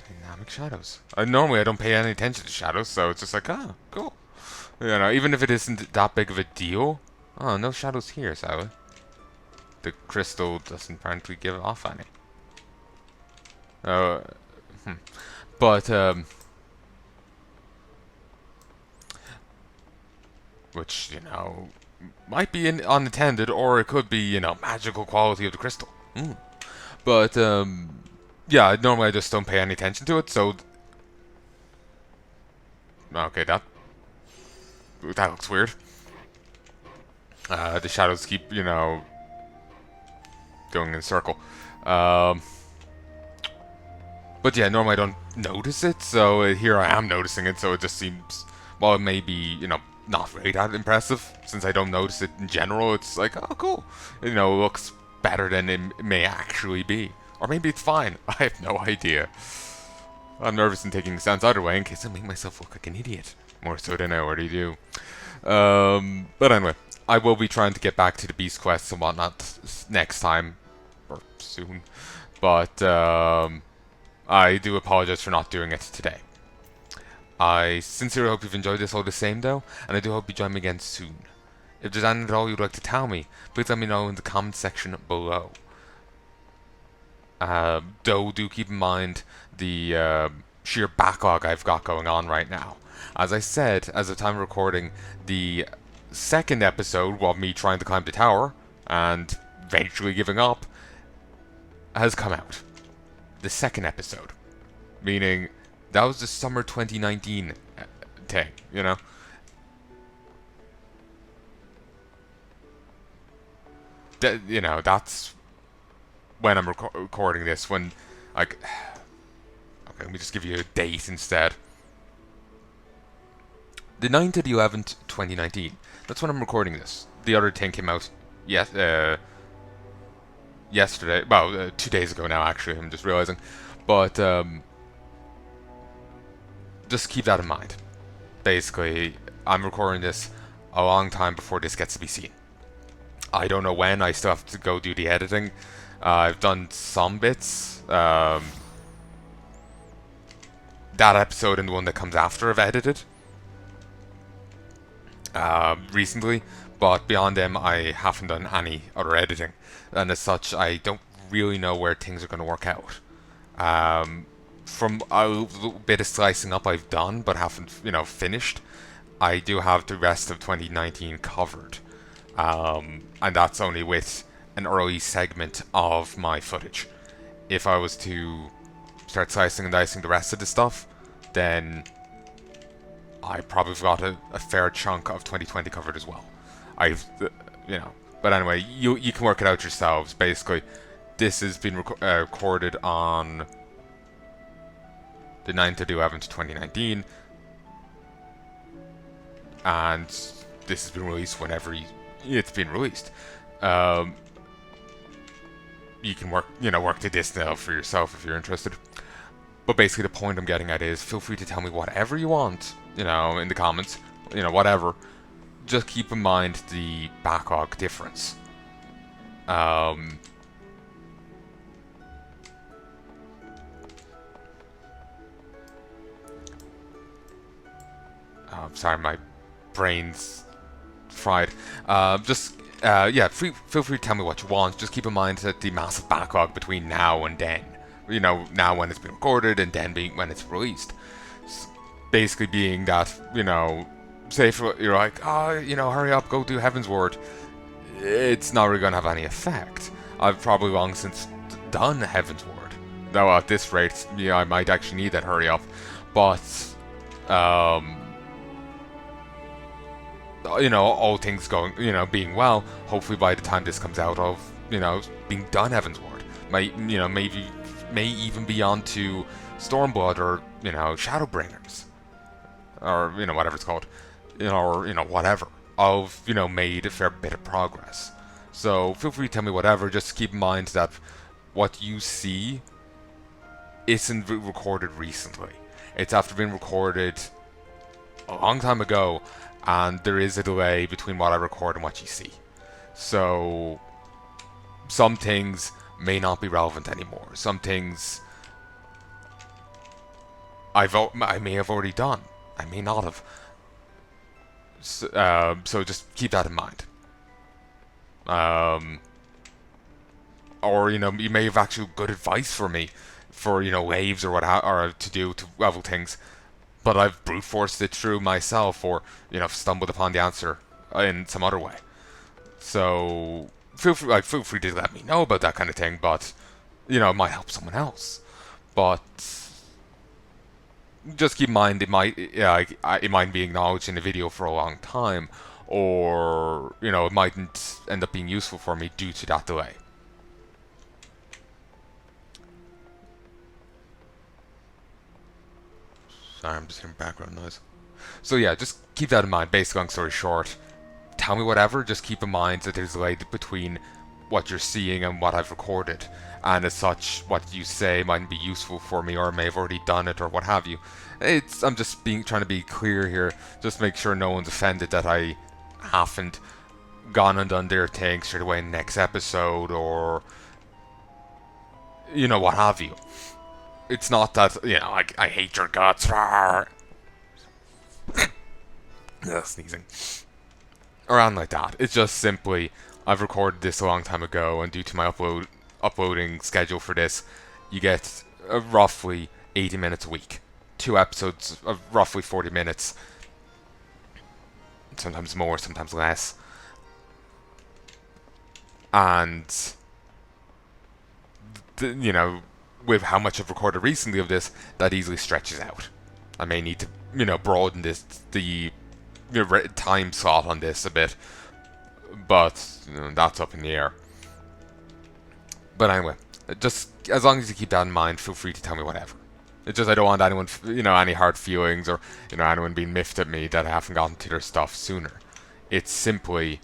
Dynamic shadows. Normally I don't pay any attention to shadows, so it's just like, oh, cool. You know, even if it isn't that big of a deal. Oh, no shadows here, sadly. The crystal doesn't apparently give off any. But, which, you know, might be unattended, or it could be, you know, magical quality of the crystal. But, yeah, normally I just don't pay any attention to it, so... Okay, that looks weird. The shadows keep, you know, going in a circle. But yeah, normally I don't notice it, so here I am noticing it, so it just seems... Well, it may be, you know, not really that impressive, since I don't notice it in general. It's like, oh, cool. You know, it looks better than it may actually be. Or maybe it's fine. I have no idea. I'm nervous and taking a stance either way in case I make myself look like an idiot. More so than I already do. But anyway, I will be trying to get back to the beast quests and whatnot next time. Or soon. But, I do apologize for not doing it today. I sincerely hope you've enjoyed this all the same though, and I do hope you join me again soon. If there's anything at all you'd like to tell me, please let me know in the comment section below. Though do keep in mind the sheer backlog I've got going on right now. As I said, as of time of recording, the second episode of me trying to climb the tower and eventually giving up has come out. The second episode. Meaning, that was the summer 2019 thing, you know? You know, that's when I'm recording this, when, like... Okay, let me just give you a date instead. The 9th of the 11th, 2019. That's when I'm recording this. The other thing came out yesterday. Well, 2 days ago now, actually, I'm just realizing. But, just keep that in mind. Basically, I'm recording this a long time before this gets to be seen. I don't know when. I still have to go do the editing. I've done some bits. That episode and the one that comes after I've edited recently, but beyond them I haven't done any other editing, and as such I don't really know where things are going to work out. From a little bit of slicing up I've done but haven't, you know, finished, I do have the rest of 2019 covered, and that's only with an early segment of my footage. If I was to start slicing and dicing the rest of the stuff, then I probably got a fair chunk of 2020 covered as well. You know, but anyway, you can work it out yourselves. Basically, this has been recorded on the 9th of the 11th, 2019, and this has been released whenever it's been released. You can work the disc now for yourself if you're interested. But basically the point I'm getting at is, feel free to tell me whatever you want, you know, in the comments, you know, whatever. Just keep in mind the backlog difference. Um, I'm sorry, my brain's fried. Yeah, feel free to tell me what you want. Just keep in mind that the massive backlog between now and then. You know, now when it's been recorded and then being when it's released. Basically being that, you know, say for, you're like, oh, you know, hurry up, go do Heaven's Word. It's not really going to have any effect. I've probably long since done Heaven's Word. Though at this rate, yeah, I might actually need that hurry up. But, you know, all things going, you know, being well, hopefully by the time this comes out of, you know, being done Heaven's Ward, might, you know, may even be on to Stormblood or, you know, Shadowbringers, or, you know, whatever it's called, you know, or, you know, whatever, of, you know, made a fair bit of progress. So feel free to tell me whatever, just keep in mind that what you see isn't recorded recently. It's after being recorded a long time ago, and there is a delay between what I record and what you see. So some things may not be relevant anymore. Some things I may have already done. I may not have. So just keep that in mind. Or, you know, you may have actual good advice for me for, you know, waves or what or to do to level things, but I've brute forced it through myself, or, you know, stumbled upon the answer in some other way. So feel free to let me know about that kind of thing. But, you know, it might help someone else. But just keep in mind, it might be acknowledged in the video for a long time, or, you know, it mightn't end up being useful for me due to that delay. Sorry, I'm just hearing background noise. So yeah, just keep that in mind. Basically, long story short, tell me whatever, just keep in mind that there's a delay between what you're seeing and what I've recorded. And as such, what you say mightn't be useful for me, or may have already done it, or what have you. I'm just trying to be clear here, just make sure no one's offended that I haven't gone and done their thing straight away in the next episode, or, you know, what have you. It's not that, you know, I hate your guts. Sneezing. Around like that. It's just simply, I've recorded this a long time ago, and due to my uploading schedule for this, you get roughly 80 minutes a week. 2 episodes of roughly 40 minutes. Sometimes more, sometimes less. And, you know, with how much I've recorded recently of this, that easily stretches out. I may need to, you know, broaden the time slot on this a bit, but, you know, that's up in the air. But anyway, just as long as you keep that in mind, feel free to tell me whatever. It's just I don't want anyone, you know, any hard feelings, or, you know, anyone being miffed at me that I haven't gotten to their stuff sooner. It's simply,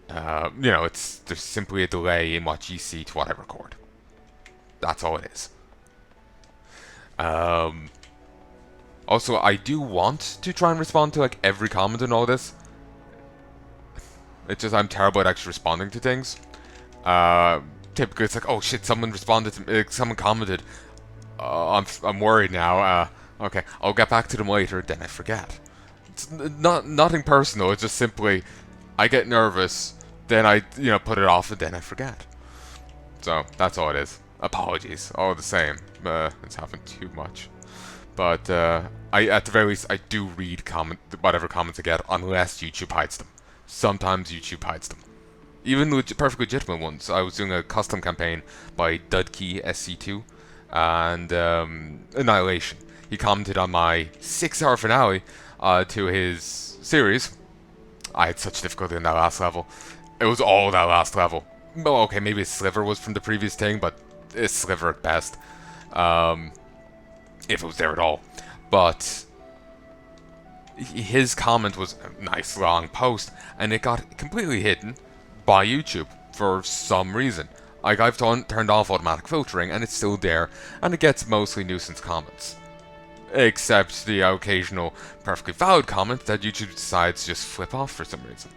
you know, there's simply a delay in what you see to what I record. That's all it is. Also, I do want to try and respond to, like, every comment and all this. It's just I'm terrible at actually responding to things. Typically it's like, oh shit, someone responded to me, someone commented. I'm worried now. Okay, I'll get back to them later, then I forget. It's nothing personal, it's just simply, I get nervous, then I, you know, put it off, and then I forget. So, that's all it is. Apologies, all the same. It's happened too much. But, at the very least, I do read whatever comments I get, unless YouTube hides them. Sometimes YouTube hides them. Even perfectly legitimate ones. I was doing a custom campaign by Dudkey SC2, and Annihilation. He commented on my 6-hour finale to his series. I had such difficulty in that last level. It was all that last level. Well, okay, maybe a sliver was from the previous thing, but a sliver at best. If it was there at all. But his comment was a nice long post, and it got completely hidden by YouTube for some reason. Like, I've turned off automatic filtering, and it's still there, and it gets mostly nuisance comments. Except the occasional perfectly valid comment that YouTube decides to just flip off for some reason.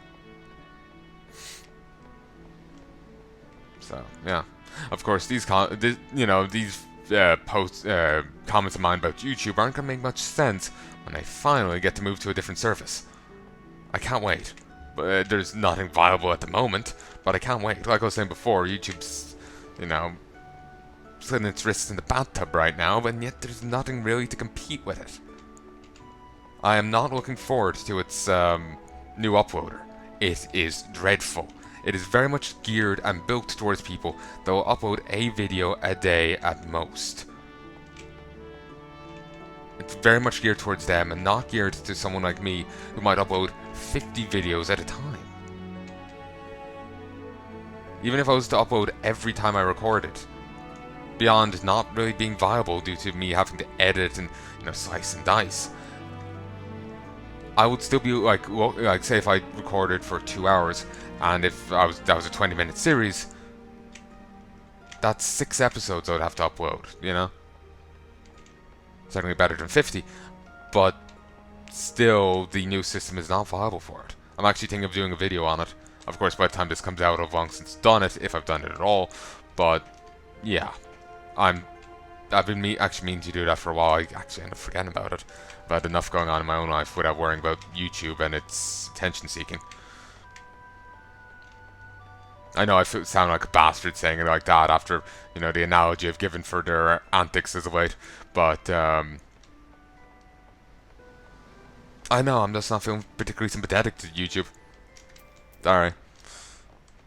So, yeah. Of course, these comments of mine about YouTube aren't going to make much sense when I finally get to move to a different service. I can't wait. But there's nothing viable at the moment, but I can't wait. Like I was saying before, YouTube's, slitting its wrists in the bathtub right now, and yet there's nothing really to compete with it. I am not looking forward to its new uploader. It is dreadful. It is very much geared and built towards people that will upload a video a day at most. It's very much geared towards them and not geared to someone like me who might upload 50 videos at a time. Even if I was to upload every time I recorded, beyond not really being viable due to me having to edit and slice and dice, I would still be like say if I recorded for 2 hours and if that was a 20-minute series, that's 6 episodes I would have to upload, Certainly better than 50, but still the new system is not viable for it. I'm actually thinking of doing a video on it. Of course, by the time this comes out, I've long since done it, if I've done it at all. But yeah, I've been actually meaning to do that for a while. I actually end up forgetting about it. I've had enough going on in my own life without worrying about YouTube and its attention seeking. I know I sound like a bastard saying it like that after, the analogy I've given for their antics as of late, but, I know, I'm just not feeling particularly sympathetic to YouTube. Sorry.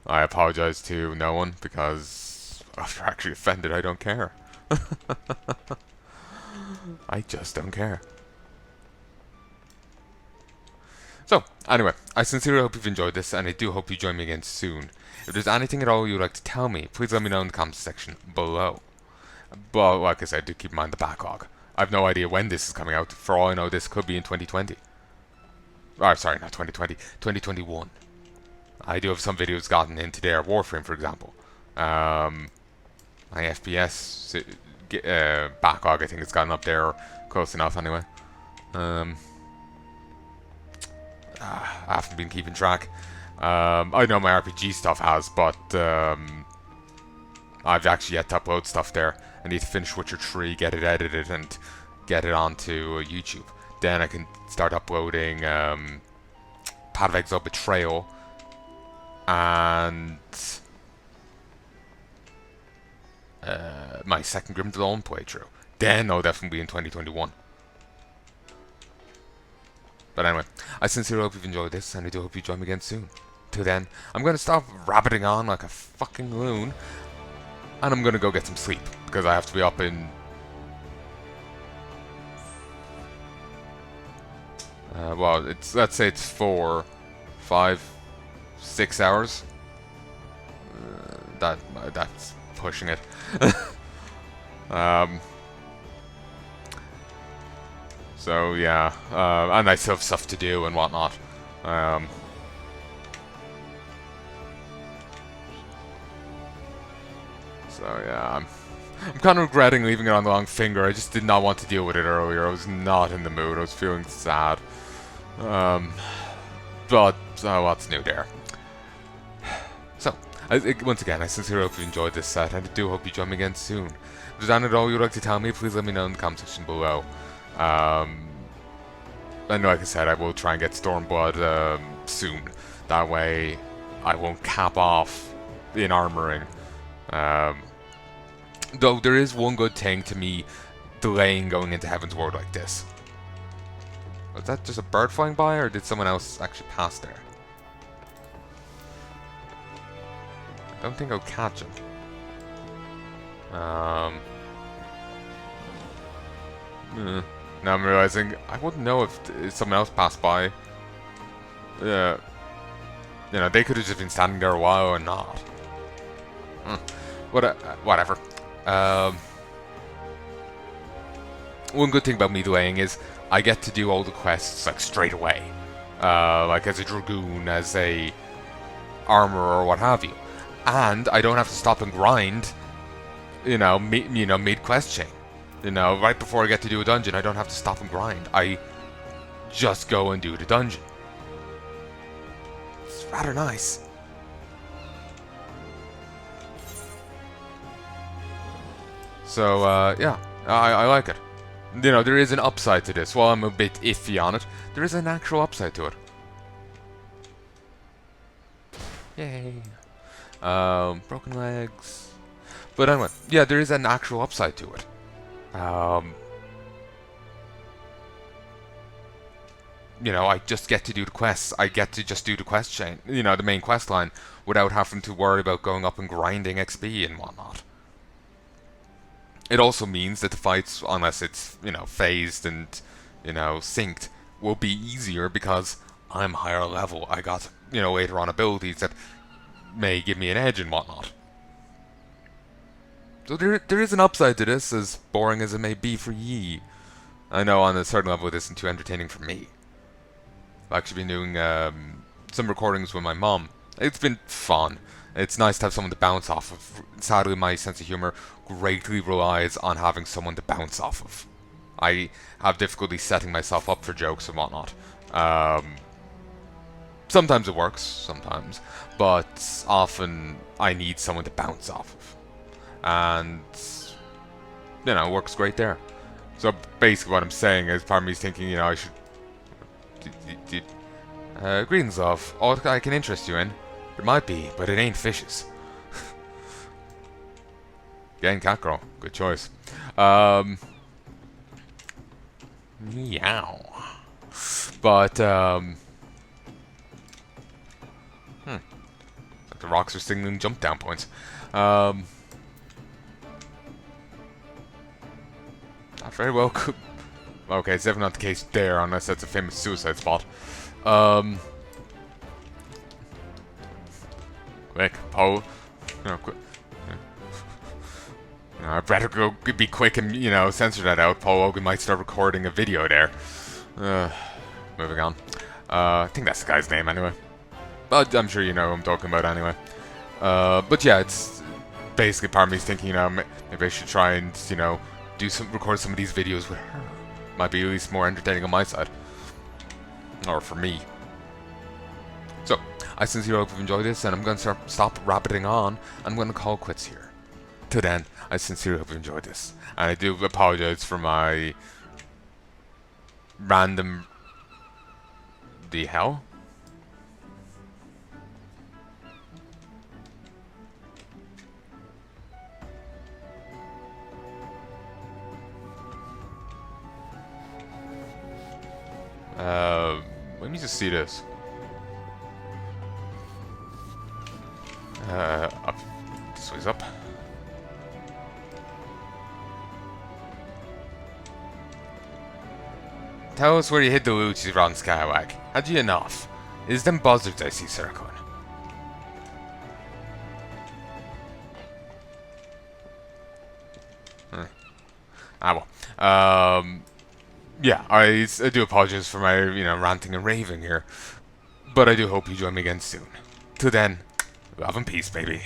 I apologize to no one, because if you're actually offended, I don't care. I just don't care. So, anyway, I sincerely hope you've enjoyed this, and I do hope you join me again soon. If there's anything at all you'd like to tell me, please let me know in the comments section below. But, like I said, do keep in mind the backlog. I have no idea when this is coming out. For all I know, this could be in 2020. Oh, sorry, not 2020. 2021. I do have some videos gotten into there. Warframe, for example. My FPS backlog, I think it's gotten up there close enough anyway. I haven't been keeping track. I know my RPG stuff has, but I've actually yet to upload stuff there. I need to finish Witcher 3, get it edited, and get it onto YouTube. Then I can start uploading Path of Exile Betrayal and my second Grim Dawn playthrough. Then I'll definitely be in 2021. But anyway, I sincerely hope you've enjoyed this, and I do hope you join me again soon. Till then, I'm going to stop rabbiting on like a fucking loon, and I'm going to go get some sleep, because I have to be up in... well, let's say it's 4, 5, 6 hours. That's pushing it. So yeah, and I still have stuff to do and whatnot. So yeah, I'm kind of regretting leaving it on the long finger. I just did not want to deal with it earlier. I was not in the mood. I was feeling sad. But what's new there? So, once again, I sincerely hope you enjoyed this set, and I do hope you join me again soon. If there's anything at all you'd like to tell me, please let me know in the comment section below. And like I said, I will try and get Stormblood soon. That way, I won't cap off in armoring. Though there is one good thing to me delaying going into Heaven's Ward like this. Was that just a bird flying by, or did someone else actually pass there? I don't think I'll catch him. Now I'm realizing I wouldn't know if someone else passed by. They could have just been standing there a while or not. Whatever. One good thing about me delaying is I get to do all the quests like straight away, like as a dragoon, as a armorer, or what have you, and I don't have to stop and grind. Mid quest chain. You know, right before I get to do a dungeon, I don't have to stop and grind. I just go and do the dungeon. It's rather nice. So, yeah, I like it. You know, there is an upside to this. While I'm a bit iffy on it, there is an actual upside to it. Yay. Broken legs. But anyway, yeah, there is an actual upside to it. You know, I just get to do the quests. I get to just do the quest chain, you know, the main quest line, without having to worry about going up and grinding XP and whatnot. It also means that the fights, unless it's, you know, phased and, you know, synced, will be easier because I'm higher level. I got, you know, later on abilities that may give me an edge and whatnot. So there is an upside to this, as boring as it may be for ye. I know on a certain level it isn't too entertaining for me. I've actually been doing some recordings with my mom. It's been fun. It's nice to have someone to bounce off of. Sadly, my sense of humor greatly relies on having someone to bounce off of. I have difficulty setting myself up for jokes and whatnot. Sometimes it works, sometimes, but often I need someone to bounce off of. And, you know, it works great there. So basically what I'm saying is, part of me is thinking, you know, I should... greetings, love. All I can interest you in? It might be, but it ain't fishes. Again, cat girl. Good choice. Meow. But, like the rocks are signaling jump down points. Not very well could... Okay, it's definitely not the case there, unless that's a famous suicide spot. Quick, Poe. No, quick. I'd better go be quick and, you know, censor that out. Paul Hogan might start recording a video there. Moving on. I think that's the guy's name anyway. But I'm sure you know who I'm talking about anyway. But yeah, it's basically part of me's thinking, you know, maybe I should try and, you know, record some of these videos with her. Might be at least more entertaining on my side. Or for me. So, I sincerely hope you've enjoyed this, and I'm going to stop rabbiting on. I'm going to call quits here. Till then, I sincerely hope you enjoyed this. And I do apologize for my random... The hell? Let me just see this. Up. This way's up. Tell us where you hid the loot, you rotten scallywag. Had you enough? It is them buzzards I see circling. Ah well. Yeah, I do apologize for my, you know, ranting and raving here. But I do hope you join me again soon. Till then, love and peace, baby.